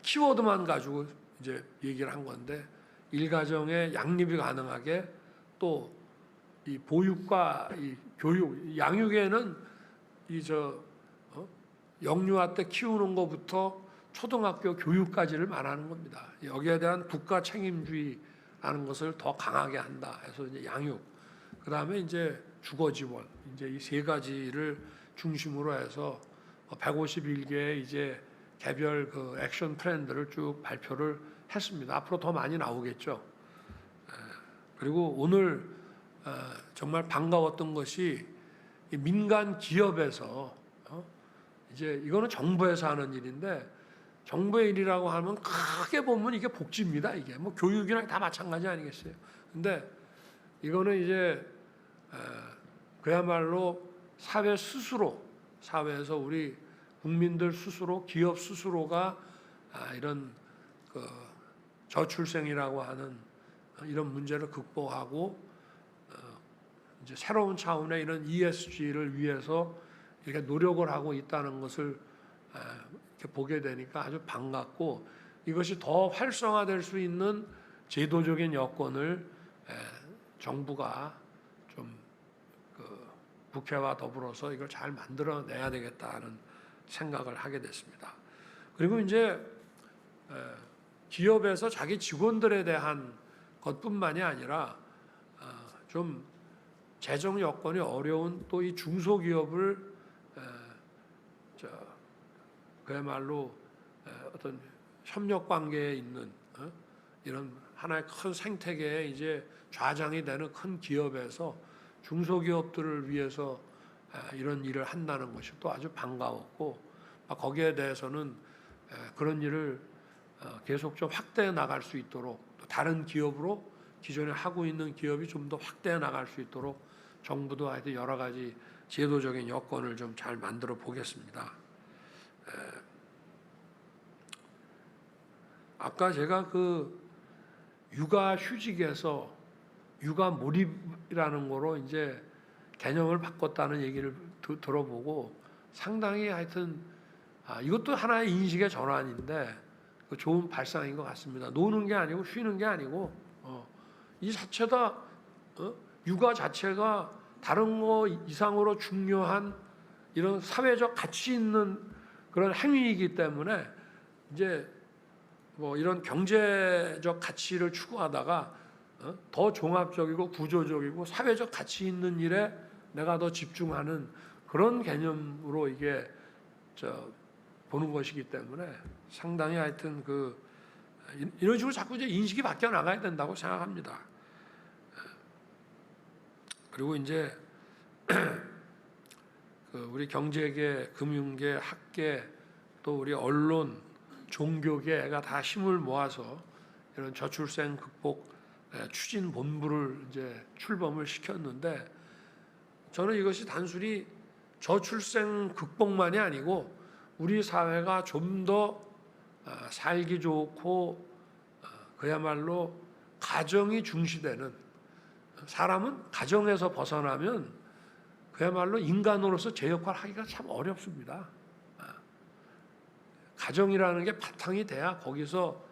키워드만 가지고 이제 얘기를 한 건데 일가정의 양립이 가능하게 또 이 보육과 이 교육, 양육에는 영유아 때 키우는 것부터 초등학교 교육까지를 말하는 겁니다. 여기에 대한 국가 책임주의라는 것을 더 강하게 한다. 해서 이제 양육, 그 다음에 이제 주거 지원, 이제 이 세 가지를 중심으로 해서 151개의 이제 개별 그 액션 플랜들을 쭉 발표를 했습니다. 앞으로 더 많이 나오겠죠. 그리고 오늘 정말 반가웠던 것이 민간 기업에서 이제 이거는 정부에서 하는 일인데 정부의 일이라고 하면 크게 보면 이게 복지입니다. 이게 뭐 교육이랑 다 마찬가지 아니겠어요? 근데 이거는 이제 그야말로 사회 스스로 사회에서 우리 국민들 스스로 기업 스스로가 이런 그 저출생이라고 하는 이런 문제를 극복하고 이제 새로운 차원의 이런 ESG를 위해서 이렇게 노력을 하고 있다는 것을 이렇게 보게 되니까 아주 반갑고 이것이 더 활성화될 수 있는 제도적인 여건을 정부가 좀 국회와 더불어서 이걸 잘 만들어내야 되겠다는 생각을 하게 됐습니다. 그리고 이제 기업에서 자기 직원들에 대한 것뿐만이 아니라 좀 재정 여건이 어려운 또 이 중소기업을 그야말로 어떤 협력 관계에 있는 이런 하나의 큰 생태계에 이제 좌장이 되는 큰 기업에서 중소기업들을 위해서 이런 일을 한다는 것이 또 아주 반가웠고, 거기에 대해서는 그런 일을 계속 좀 확대해 나갈 수 있도록, 또 다른 기업으로 기존에 하고 있는 기업이 좀 더 확대해 나갈 수 있도록 정부도 하여튼 여러 가지 제도적인 여건을 좀 잘 만들어 보겠습니다. 아까 제가 그 육아휴직에서 육아 몰입이라는 거로 이제 개념을 바꿨다는 얘기를 들어보고 상당히 하여튼 이것도 하나의 인식의 전환인데 좋은 발상인 것 같습니다. 노는 게 아니고 쉬는 게 아니고 이 자체가 육아 자체가 다른 거 이상으로 중요한 이런 사회적 가치 있는 그런 행위이기 때문에 이제 뭐 이런 경제적 가치를 추구하다가 더 종합적이고 구조적이고 사회적 가치 있는 일에 내가 더 집중하는 그런 개념으로 이게 보는 것이기 때문에 상당히 하여튼 이런 식으로 자꾸 이제 인식이 바뀌어 나가야 된다고 생각합니다. 그리고 이제 우리 경제계, 금융계, 학계, 또 우리 언론, 종교계가 다 힘을 모아서 이런 저출생 극복 추진 본부를 이제 출범을 시켰는데, 저는 이것이 단순히 저출생 극복만이 아니고 우리 사회가 좀 더 살기 좋고 그야말로 가정이 중시되는, 사람은 가정에서 벗어나면 그야말로 인간으로서 제 역할을 하기가 참 어렵습니다. 가정이라는 게 바탕이 돼야 거기서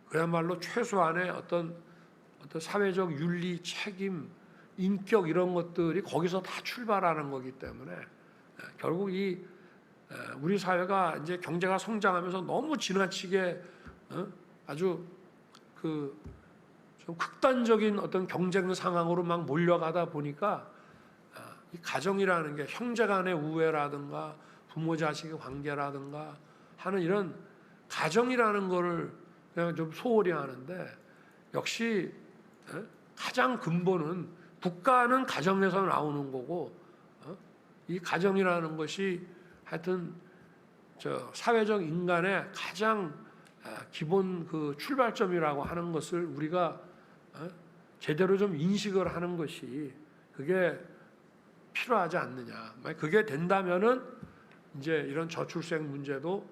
그야말로 최소한의 어떤 사회적 윤리, 책임, 인격 이런 것들이 거기서 다 출발하는 거기 때문에 결국 우리 사회가 이제 경제가 성장하면서 너무 지나치게 아주 좀 극단적인 어떤 경쟁 상황으로 막 몰려가다 보니까 이 가정이라는 게 형제 간의 우애라든가 부모 자식의 관계라든가 하는 이런 가정이라는 거를 그냥 좀 소홀히 하는데, 역시 가장 근본은 국가는 가정에서 나오는 거고 이 가정이라는 것이 하여튼 사회적 인간의 가장 기본 출발점이라고 하는 것을 우리가 제대로 좀 인식을 하는 것이 그게 필요하지 않느냐. 그게 된다면은 이제 이런 저출생 문제도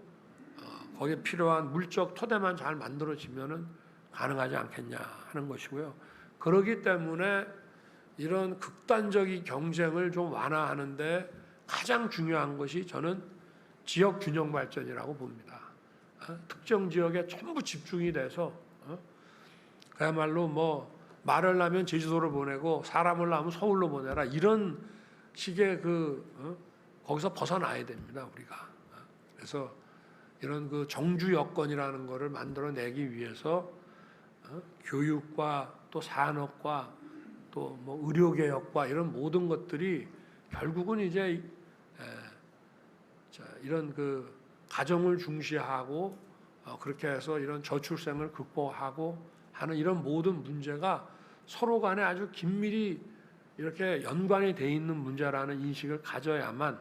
거기에 필요한 물적 토대만 잘 만들어지면은 가능하지 않겠냐 하는 것이고요. 그렇기 때문에 이런 극단적인 경쟁을 좀 완화하는데 가장 중요한 것이 저는 지역 균형 발전이라고 봅니다. 특정 지역에 전부 집중이 돼서 그야말로 뭐 말을 낳으면 제주도로 보내고 사람을 낳으면 서울로 보내라, 이런 식의 거기서 벗어나야 됩니다, 우리가. 그래서 이런 정주 여건이라는 것을 만들어내기 위해서 교육과 또 산업과 또 뭐 의료개혁과 이런 모든 것들이 결국은 이제 이런 가정을 중시하고 그렇게 해서 이런 저출생을 극복하고 하는 이런 모든 문제가 서로 간에 아주 긴밀히 이렇게 연관이 돼 있는 문제라는 인식을 가져야만,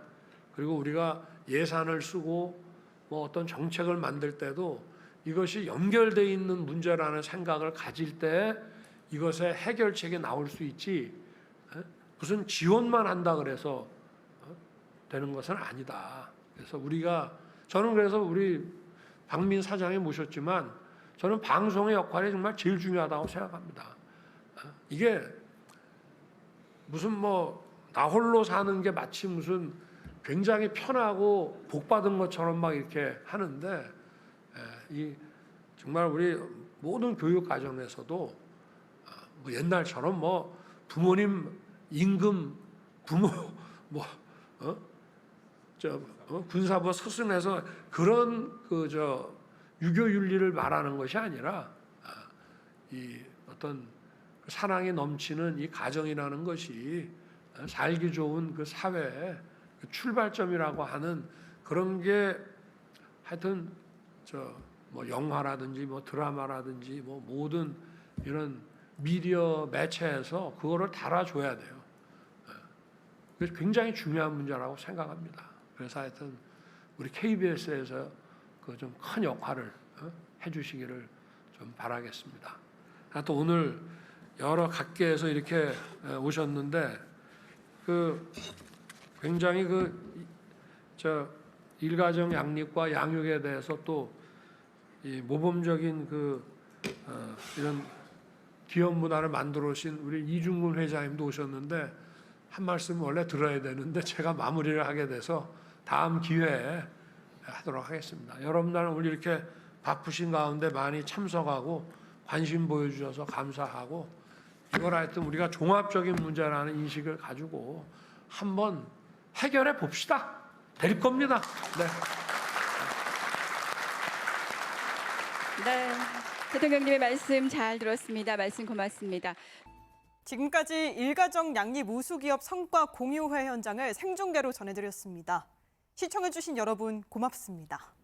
그리고 우리가 예산을 쓰고 뭐 어떤 정책을 만들 때도 이것이 연결돼 있는 문제라는 생각을 가질 때 이것의 해결책이 나올 수 있지, 무슨 지원만 한다 그래서 되는 것은 아니다. 그래서 저는 그래서 우리 박민 사장이 모셨지만 저는 방송의 역할이 정말 제일 중요하다고 생각합니다. 이게 무슨 나 홀로 사는 게 마치 무슨 굉장히 편하고 복 받은 것처럼 막 이렇게 하는데, 정말 우리 모든 교육 과정에서도 옛날처럼 부모님 임금, 부모 군사부 스승해서 그런 유교 윤리를 말하는 것이 아니라 이 어떤 사랑이 넘치는 이 가정이라는 것이 살기 좋은 그 사회의 출발점이라고 하는 그런 게 하여튼 뭐 영화라든지 뭐 드라마라든지 뭐 모든 이런 미디어 매체에서 그거를 달아줘야 돼요. 그래서 굉장히 중요한 문제라고 생각합니다. 그래서 하여튼 우리 KBS에서 그 좀 큰 역할을 해주시기를 좀 바라겠습니다. 또 오늘 여러 각계에서 이렇게 오셨는데 그 굉장히 일가정 양립과 양육에 대해서 또 이 모범적인 이런 기업 문화를 만들어 오신 우리 이중근 회장님도 오셨는데 한 말씀 원래 들어야 되는데 제가 마무리를 하게 돼서 다음 기회에 하도록 하겠습니다. 여러분들 오늘 이렇게 바쁘신 가운데 많이 참석하고 관심 보여주셔서 감사하고 이걸 하여튼 우리가 종합적인 문제라는 인식을 가지고 한번 해결해 봅시다. 될 겁니다. 네. 네, 대통령님의 말씀 잘 들었습니다. 말씀 고맙습니다. 지금까지 일가정 양립 우수기업 성과 공유회 현장을 생중계로 전해드렸습니다. 시청해주신 여러분 고맙습니다.